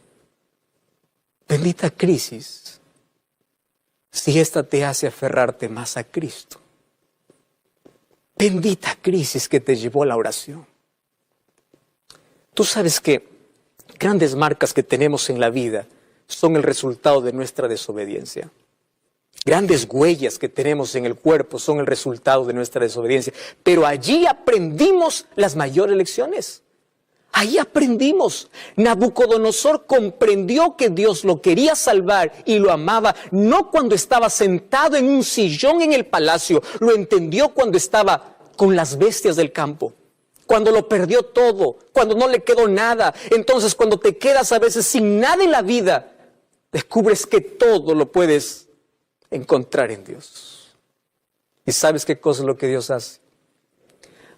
Bendita crisis, si esta te hace aferrarte más a Cristo. Bendita crisis que te llevó a la oración. Tú sabes que grandes marcas que tenemos en la vida son el resultado de nuestra desobediencia. Grandes huellas que tenemos en el cuerpo son el resultado de nuestra desobediencia. Pero allí aprendimos las mayores lecciones. Ahí aprendimos. Nabucodonosor comprendió que Dios lo quería salvar y lo amaba, no cuando estaba sentado en un sillón en el palacio, lo entendió cuando estaba con las bestias del campo, cuando lo perdió todo, cuando no le quedó nada. Entonces, cuando te quedas a veces sin nada en la vida, descubres que todo lo puedes encontrar en Dios. ¿Y sabes qué cosa es lo que Dios hace?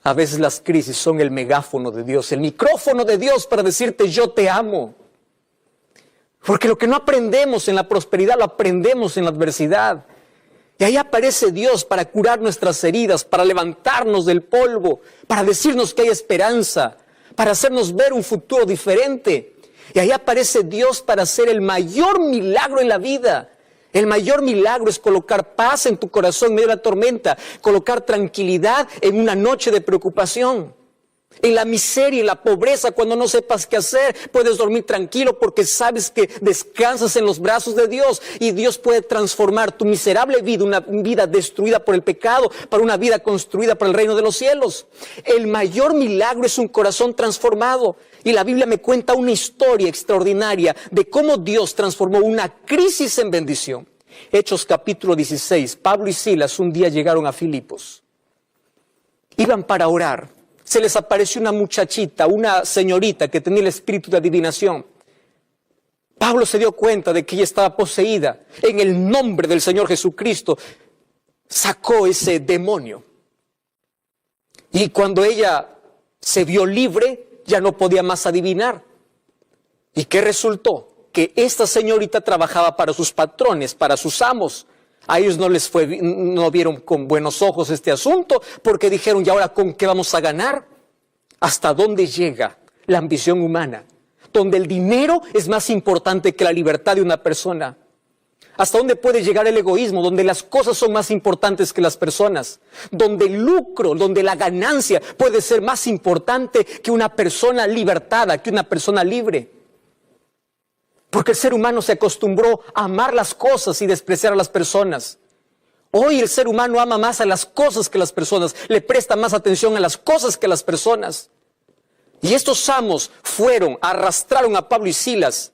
A veces las crisis son el megáfono de Dios, el micrófono de Dios para decirte yo te amo. Porque lo que no aprendemos en la prosperidad lo aprendemos en la adversidad. Y ahí aparece Dios para curar nuestras heridas, para levantarnos del polvo, para decirnos que hay esperanza, para hacernos ver un futuro diferente. Y ahí aparece Dios para hacer el mayor milagro en la vida. El mayor milagro es colocar paz en tu corazón en medio de la tormenta, colocar tranquilidad en una noche de preocupación. En la miseria, en la pobreza, cuando no sepas qué hacer, puedes dormir tranquilo porque sabes que descansas en los brazos de Dios y Dios puede transformar tu miserable vida, una vida destruida por el pecado, para una vida construida para el reino de los cielos. El mayor milagro es un corazón transformado. Y la Biblia me cuenta una historia extraordinaria de cómo Dios transformó una crisis en bendición. Hechos capítulo 16. Pablo y Silas un día llegaron a Filipos. Iban para orar. Se les apareció una muchachita, una señorita que tenía el espíritu de adivinación. Pablo se dio cuenta de que ella estaba poseída. En el nombre del Señor Jesucristo sacó ese demonio. Y cuando ella se vio libre, ya no podía más adivinar. ¿Y qué resultó? Que esta señorita trabajaba para sus patrones, para sus amos. A ellos no vieron con buenos ojos este asunto, porque dijeron, ¿y ahora con qué vamos a ganar? ¿Hasta dónde llega la ambición humana? Donde el dinero es más importante que la libertad de una persona. ¿Hasta dónde puede llegar el egoísmo? Donde las cosas son más importantes que las personas. Donde el lucro, donde la ganancia puede ser más importante que una persona libertada, que una persona libre. Porque el ser humano se acostumbró a amar las cosas y despreciar a las personas. Hoy el ser humano ama más a las cosas que a las personas. Le presta más atención a las cosas que a las personas. Y estos amos arrastraron a Pablo y Silas.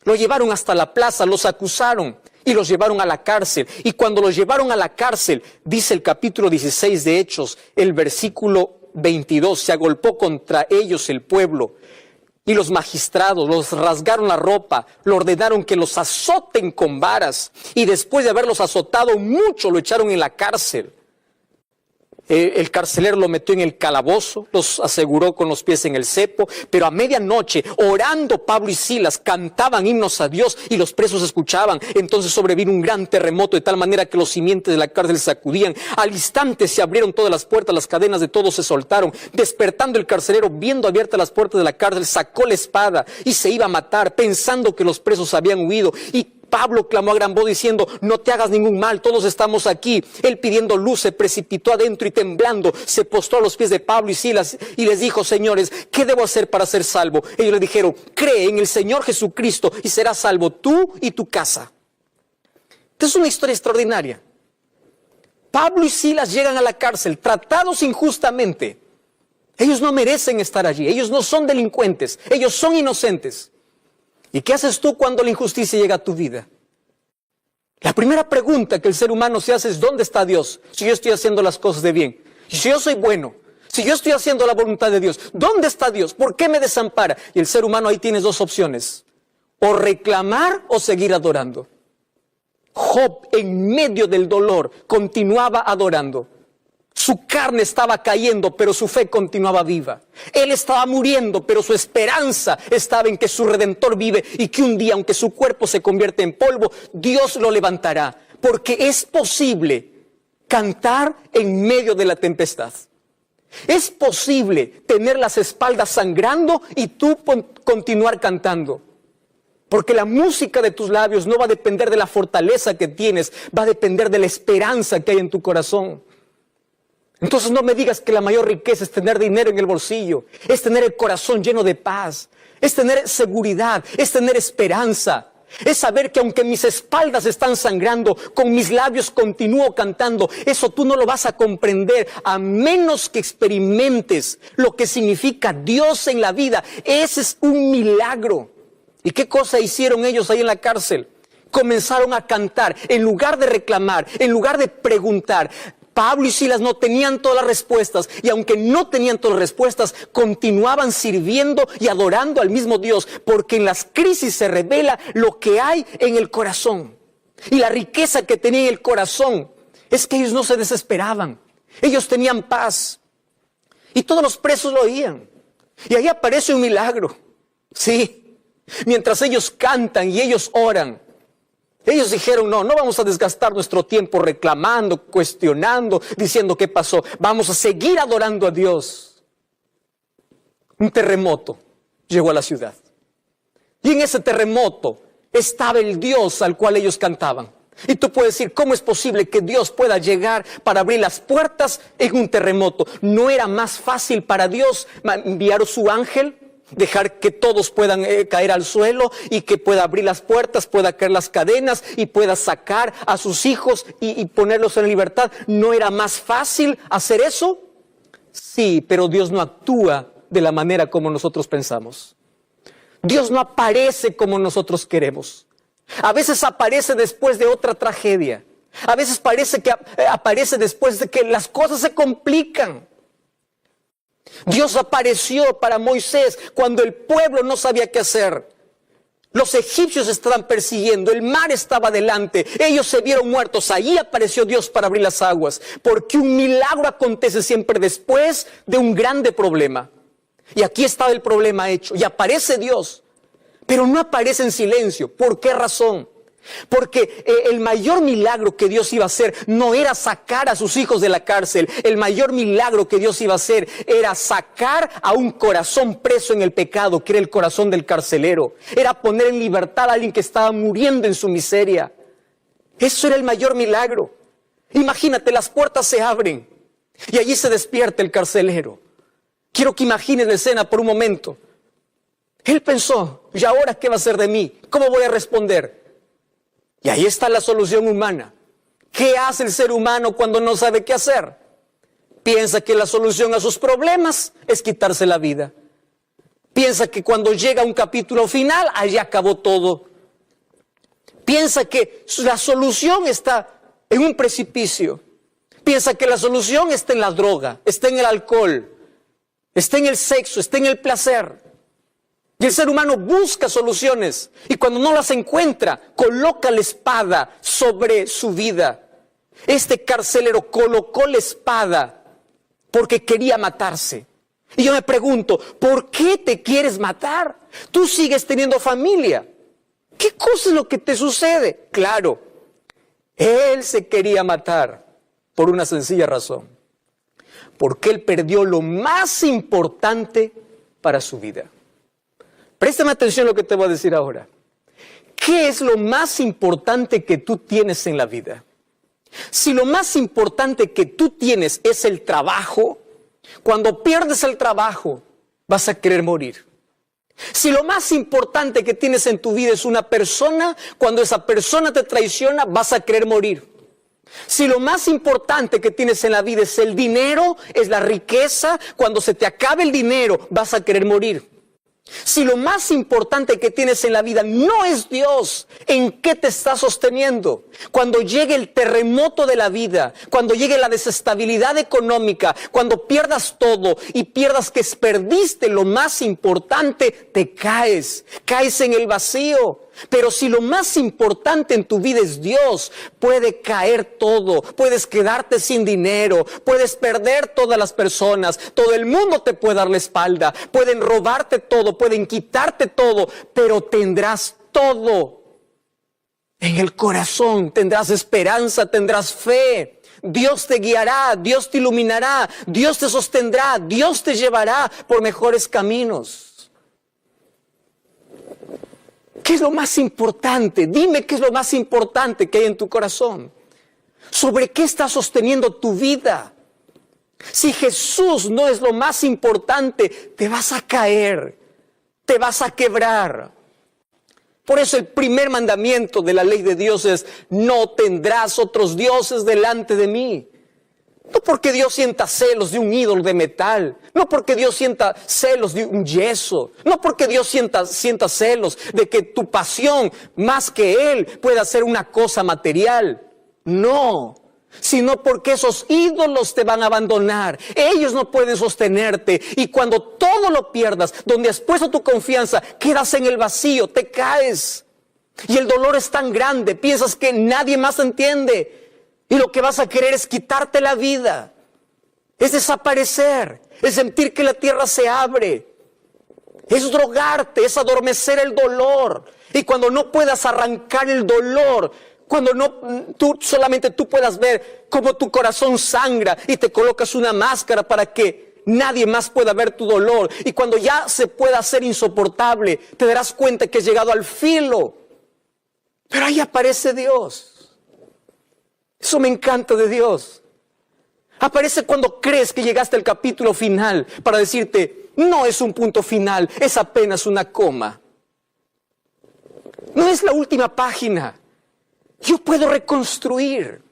Lo llevaron hasta la plaza, los acusaron y los llevaron a la cárcel. Y cuando los llevaron a la cárcel, dice el capítulo 16 de Hechos, el versículo 22, se agolpó contra ellos el pueblo. Y los magistrados los rasgaron la ropa, le ordenaron que los azoten con varas. Y después de haberlos azotado mucho, lo echaron en la cárcel. El carcelero lo metió en el calabozo, los aseguró con los pies en el cepo, pero a medianoche, orando, Pablo y Silas cantaban himnos a Dios y los presos escuchaban. Entonces sobrevino un gran terremoto de tal manera que los cimientos de la cárcel se sacudían. Al instante se abrieron todas las puertas, las cadenas de todos se soltaron. Despertando el carcelero, viendo abiertas las puertas de la cárcel, sacó la espada y se iba a matar, pensando que los presos habían huido. Y Pablo clamó a gran voz diciendo: no te hagas ningún mal, todos estamos aquí. Él, pidiendo luz, se precipitó adentro y temblando se postró a los pies de Pablo y Silas y les dijo: señores, ¿qué debo hacer para ser salvo? Ellos le dijeron: cree en el Señor Jesucristo y serás salvo tú y tu casa. Esta es una historia extraordinaria. Pablo y Silas llegan a la cárcel tratados injustamente. Ellos no merecen estar allí, ellos no son delincuentes, ellos son inocentes. ¿Y qué haces tú cuando la injusticia llega a tu vida? La primera pregunta que el ser humano se hace es: ¿dónde está Dios? Si yo estoy haciendo las cosas de bien, si yo soy bueno, si yo estoy haciendo la voluntad de Dios, ¿dónde está Dios? ¿Por qué me desampara? Y el ser humano ahí tienes dos opciones: o reclamar o seguir adorando. Job, en medio del dolor, continuaba adorando. Su carne estaba cayendo, pero su fe continuaba viva. Él estaba muriendo, pero su esperanza estaba en que su Redentor vive y que un día, aunque su cuerpo se convierte en polvo, Dios lo levantará. Porque es posible cantar en medio de la tempestad. Es posible tener las espaldas sangrando y tú continuar cantando. Porque la música de tus labios no va a depender de la fortaleza que tienes, va a depender de la esperanza que hay en tu corazón. Entonces no me digas que la mayor riqueza es tener dinero en el bolsillo, es tener el corazón lleno de paz, es tener seguridad, es tener esperanza, es saber que aunque mis espaldas están sangrando, con mis labios continúo cantando. Eso tú no lo vas a comprender a menos que experimentes lo que significa Dios en la vida. Ese es un milagro. ¿Y qué cosa hicieron ellos ahí en la cárcel? Comenzaron a cantar en lugar de reclamar, en lugar de preguntar. Pablo y Silas no tenían todas las respuestas, y aunque no tenían todas las respuestas, continuaban sirviendo y adorando al mismo Dios, porque en las crisis se revela lo que hay en el corazón. Y la riqueza que tenía en el corazón es que ellos no se desesperaban, ellos tenían paz, y todos los presos lo oían. Y ahí aparece un milagro, sí, mientras ellos cantan y ellos oran. Ellos dijeron: no vamos a desgastar nuestro tiempo reclamando, cuestionando, diciendo qué pasó. Vamos a seguir adorando a Dios. Un terremoto llegó a la ciudad. Y en ese terremoto estaba el Dios al cual ellos cantaban. Y tú puedes decir: ¿cómo es posible que Dios pueda llegar para abrir las puertas en un terremoto? ¿No era más fácil para Dios enviar su ángel? Dejar que todos puedan caer al suelo y que pueda abrir las puertas, pueda caer las cadenas y pueda sacar a sus hijos y ponerlos en libertad. ¿No era más fácil hacer eso? Sí, pero Dios no actúa de la manera como nosotros pensamos. Dios no aparece como nosotros queremos. A veces aparece después de otra tragedia. A veces parece que aparece después de que las cosas se complican. Dios apareció para Moisés cuando el pueblo no sabía qué hacer. Los egipcios estaban persiguiendo, el mar estaba delante, ellos se vieron muertos. Allí apareció Dios para abrir las aguas, porque un milagro acontece siempre después de un grande problema. Y aquí estaba el problema hecho, y aparece Dios, pero no aparece en silencio. ¿Por qué razón? Porque el mayor milagro que Dios iba a hacer no era sacar a sus hijos de la cárcel. El mayor milagro que Dios iba a hacer era sacar a un corazón preso en el pecado, que era el corazón del carcelero. Era poner en libertad a alguien que estaba muriendo en su miseria. Eso era el mayor milagro. Imagínate, las puertas se abren y allí se despierta el carcelero. Quiero que imagines la escena por un momento. Él pensó: ¿y ahora qué va a hacer de mí? ¿Cómo voy a responder? Y ahí está la solución humana. ¿Qué hace el ser humano cuando no sabe qué hacer? Piensa que la solución a sus problemas es quitarse la vida. Piensa que cuando llega un capítulo final, allí acabó todo. Piensa que la solución está en un precipicio. Piensa que la solución está en la droga, está en el alcohol, está en el sexo, está en el placer. Y el ser humano busca soluciones, y cuando no las encuentra, coloca la espada sobre su vida. Este carcelero colocó la espada porque quería matarse. Y yo me pregunto, ¿por qué te quieres matar? Tú sigues teniendo familia. ¿Qué cosa es lo que te sucede? Claro, él se quería matar por una sencilla razón. Porque él perdió lo más importante para su vida. Préstame atención a lo que te voy a decir ahora. ¿Qué es lo más importante que tú tienes en la vida? Si lo más importante que tú tienes es el trabajo, cuando pierdes el trabajo, vas a querer morir. Si lo más importante que tienes en tu vida es una persona, cuando esa persona te traiciona, vas a querer morir. Si lo más importante que tienes en la vida es el dinero, es la riqueza, cuando se te acabe el dinero, vas a querer morir. Si lo más importante que tienes en la vida no es Dios, ¿en qué te estás sosteniendo? Cuando llegue el terremoto de la vida, cuando llegue la desestabilidad económica, cuando pierdas todo y pierdas que perdiste lo más importante, te caes en el vacío. Pero si lo más importante en tu vida es Dios, puede caer todo, puedes quedarte sin dinero, puedes perder todas las personas, todo el mundo te puede dar la espalda, pueden robarte todo, pueden quitarte todo, pero tendrás todo en el corazón, tendrás esperanza, tendrás fe. Dios te guiará, Dios te iluminará, Dios te sostendrá, Dios te llevará por mejores caminos. ¿Qué es lo más importante? Dime qué es lo más importante que hay en tu corazón. ¿Sobre qué estás sosteniendo tu vida? Si Jesús no es lo más importante, te vas a caer, te vas a quebrar. Por eso el primer mandamiento de la ley de Dios es: no tendrás otros dioses delante de mí. No porque Dios sienta celos de un ídolo de metal, no porque Dios sienta celos de un yeso, no porque Dios sienta celos de que tu pasión más que Él pueda ser una cosa material, no, sino porque esos ídolos te van a abandonar, ellos no pueden sostenerte, y cuando todo lo pierdas, donde has puesto tu confianza, quedas en el vacío, te caes, y el dolor es tan grande, piensas que nadie más entiende. Y lo que vas a querer es quitarte la vida, es desaparecer, es sentir que la tierra se abre, es drogarte, es adormecer el dolor. Y cuando no puedas arrancar el dolor, cuando solamente tú puedas ver cómo tu corazón sangra y te colocas una máscara para que nadie más pueda ver tu dolor. Y cuando ya se pueda hacer insoportable, te darás cuenta que has llegado al filo. Pero ahí aparece Dios. Eso me encanta de Dios. Aparece cuando crees que llegaste al capítulo final para decirte, no es un punto final, es apenas una coma. No es la última página. Yo puedo reconstruir.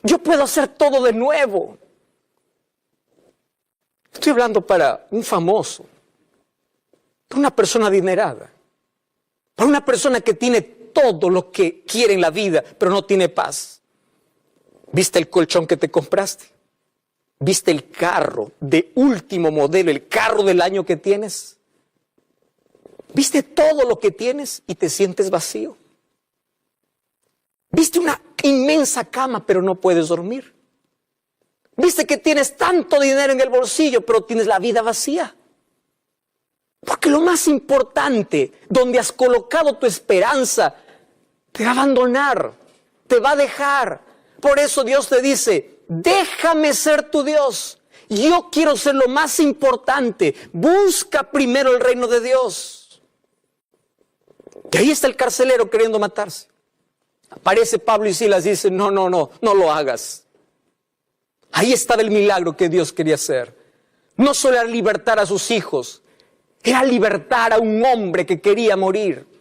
Yo puedo hacer todo de nuevo. Estoy hablando para un famoso, para una persona adinerada, para una persona que tiene todo lo que quiere en la vida, pero no tiene paz. ¿Viste el colchón que te compraste? ¿Viste el carro de último modelo, el carro del año que tienes? ¿Viste todo lo que tienes y te sientes vacío? ¿Viste una inmensa cama pero no puedes dormir? ¿Viste que tienes tanto dinero en el bolsillo pero tienes la vida vacía? Porque lo más importante, donde has colocado tu esperanza, te va a abandonar, te va a dejar. Por eso Dios te dice, déjame ser tu Dios. Yo quiero ser lo más importante. Busca primero el reino de Dios. Y ahí está el carcelero queriendo matarse. Aparece Pablo y Silas y dice, no lo hagas. Ahí estaba el milagro que Dios quería hacer. No solo era libertar a sus hijos, era libertar a un hombre que quería morir.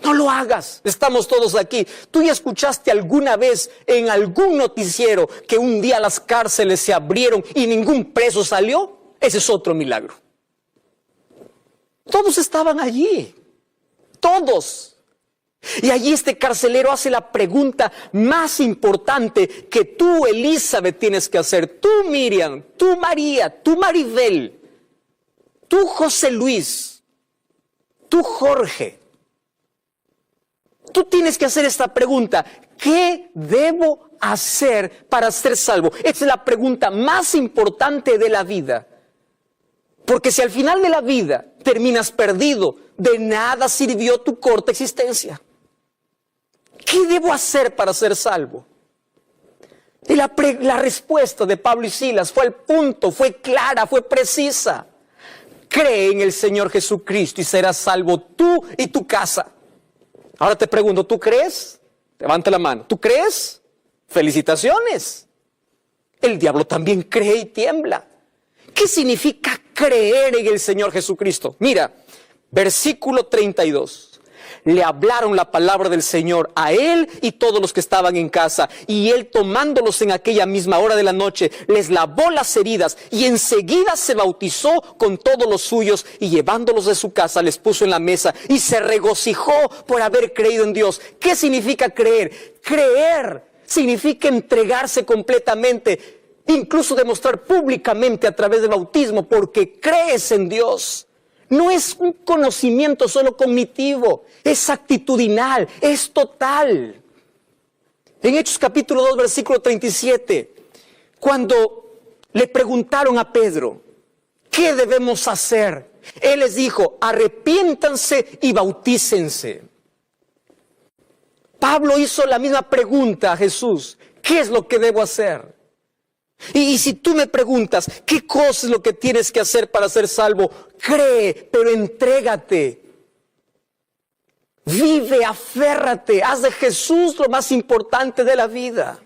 No lo hagas, estamos todos aquí. ¿Tú ya escuchaste alguna vez en algún noticiero que un día las cárceles se abrieron y ningún preso salió? Ese es otro milagro. Todos estaban allí, todos. Y allí este carcelero hace la pregunta más importante que tú, Elizabeth, tienes que hacer. Tú, Miriam, tú, María, tú, Maribel, tú, José Luis, tú, Jorge. Tú tienes que hacer esta pregunta: ¿qué debo hacer para ser salvo? Esa es la pregunta más importante de la vida. Porque si al final de la vida terminas perdido, de nada sirvió tu corta existencia. ¿Qué debo hacer para ser salvo? Y la respuesta de Pablo y Silas fue al punto, fue clara, fue precisa. Cree en el Señor Jesucristo y serás salvo tú y tu casa. Ahora te pregunto, ¿tú crees? Levanta la mano. ¿Tú crees? Felicitaciones. El diablo también cree y tiembla. ¿Qué significa creer en el Señor Jesucristo? Mira, versículo 32. Le hablaron la palabra del Señor a él y todos los que estaban en casa. Y él, tomándolos en aquella misma hora de la noche, les lavó las heridas y enseguida se bautizó con todos los suyos y llevándolos de su casa les puso en la mesa y se regocijó por haber creído en Dios. ¿Qué significa creer? Creer significa entregarse completamente, incluso demostrar públicamente a través del bautismo porque crees en Dios. No es un conocimiento solo cognitivo, es actitudinal, es total. En Hechos capítulo 2, versículo 37, cuando le preguntaron a Pedro, ¿qué debemos hacer? Él les dijo, arrepiéntanse y bautícense. Pablo hizo la misma pregunta a Jesús, ¿qué es lo que debo hacer? Y si tú me preguntas, ¿qué cosa es lo que tienes que hacer para ser salvo? Cree, pero entrégate. Vive, aférrate, haz de Jesús lo más importante de la vida.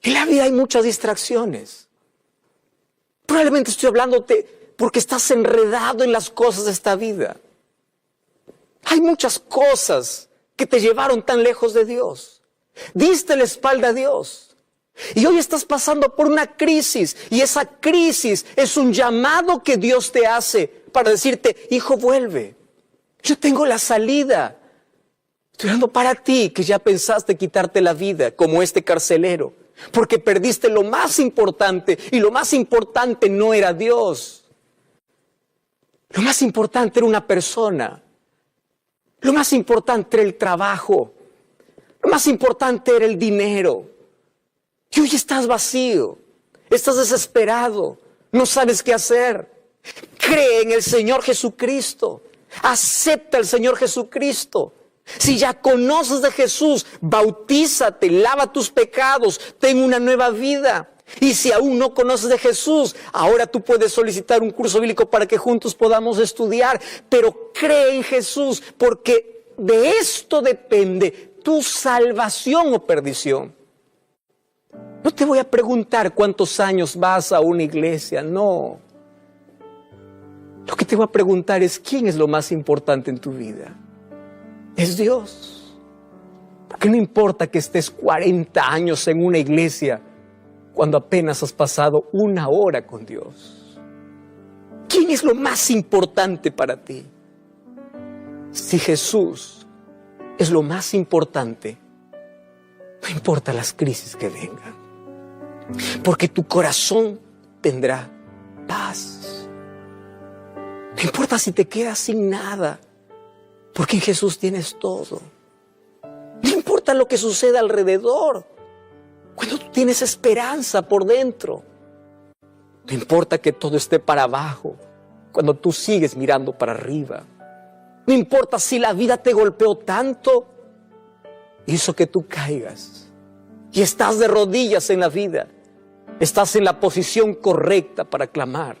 En la vida hay muchas distracciones. Probablemente estoy hablándote porque estás enredado en las cosas de esta vida. Hay muchas cosas que te llevaron tan lejos de Dios. Diste la espalda a Dios. Y hoy estás pasando por una crisis, y esa crisis es un llamado que Dios te hace para decirte, hijo, vuelve. Yo tengo la salida. Estoy hablando para ti que ya pensaste quitarte la vida como este carcelero, porque perdiste lo más importante, y lo más importante no era Dios. Lo más importante era una persona. Lo más importante era el trabajo. Lo más importante era el dinero. Y hoy estás vacío, estás desesperado, no sabes qué hacer. Cree en el Señor Jesucristo, acepta al Señor Jesucristo. Si ya conoces de Jesús, bautízate, lava tus pecados, ten una nueva vida. Y si aún no conoces de Jesús, ahora tú puedes solicitar un curso bíblico para que juntos podamos estudiar. Pero cree en Jesús, porque de esto depende tu salvación o perdición. No te voy a preguntar cuántos años vas a una iglesia, no. Lo que te voy a preguntar es quién es lo más importante en tu vida. Es Dios. Porque no importa que estés 40 años en una iglesia cuando apenas has pasado una hora con Dios. ¿Quién es lo más importante para ti? Si Jesús es lo más importante, no importa las crisis que vengan. Porque tu corazón tendrá paz. No importa si te quedas sin nada, porque en Jesús tienes todo. No importa lo que suceda alrededor, cuando tú tienes esperanza por dentro. No importa que todo esté para abajo, cuando tú sigues mirando para arriba. No importa si la vida te golpeó tanto, hizo que tú caigas y estás de rodillas en la vida. Estás en la posición correcta para clamar.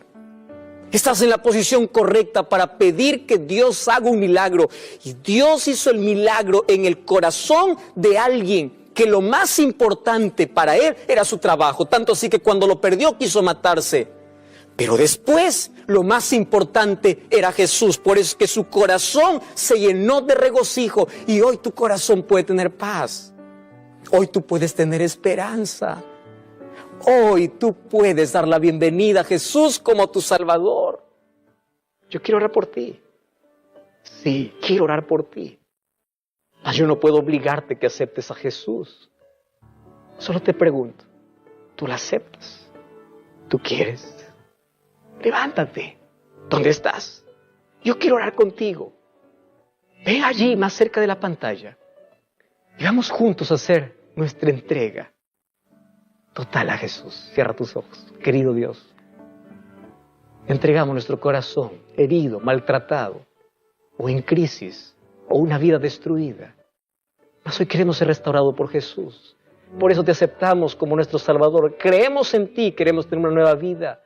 Estás en la posición correcta para pedir que Dios haga un milagro. Y Dios hizo el milagro en el corazón de alguien que lo más importante para él era su trabajo. Tanto así que cuando lo perdió quiso matarse. Pero después lo más importante era Jesús. Por eso es que su corazón se llenó de regocijo. Y hoy tu corazón puede tener paz. Hoy tú puedes tener esperanza. Hoy tú puedes dar la bienvenida a Jesús como tu Salvador. Yo quiero orar por ti. Sí, quiero orar por ti. Mas yo no puedo obligarte que aceptes a Jesús. Solo te pregunto, ¿tú la aceptas? ¿Tú quieres? Levántate. ¿Dónde estás? Yo quiero orar contigo. Ve allí más cerca de la pantalla. Y vamos juntos a hacer nuestra entrega total a Jesús. Cierra tus ojos, querido Dios. Entregamos nuestro corazón herido, maltratado, o en crisis, o una vida destruida. Mas hoy queremos ser restaurados por Jesús. Por eso te aceptamos como nuestro Salvador. Creemos en ti, queremos tener una nueva vida.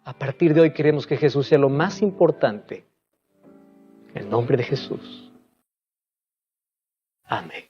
A partir de hoy queremos que Jesús sea lo más importante. En el nombre de Jesús. Amén.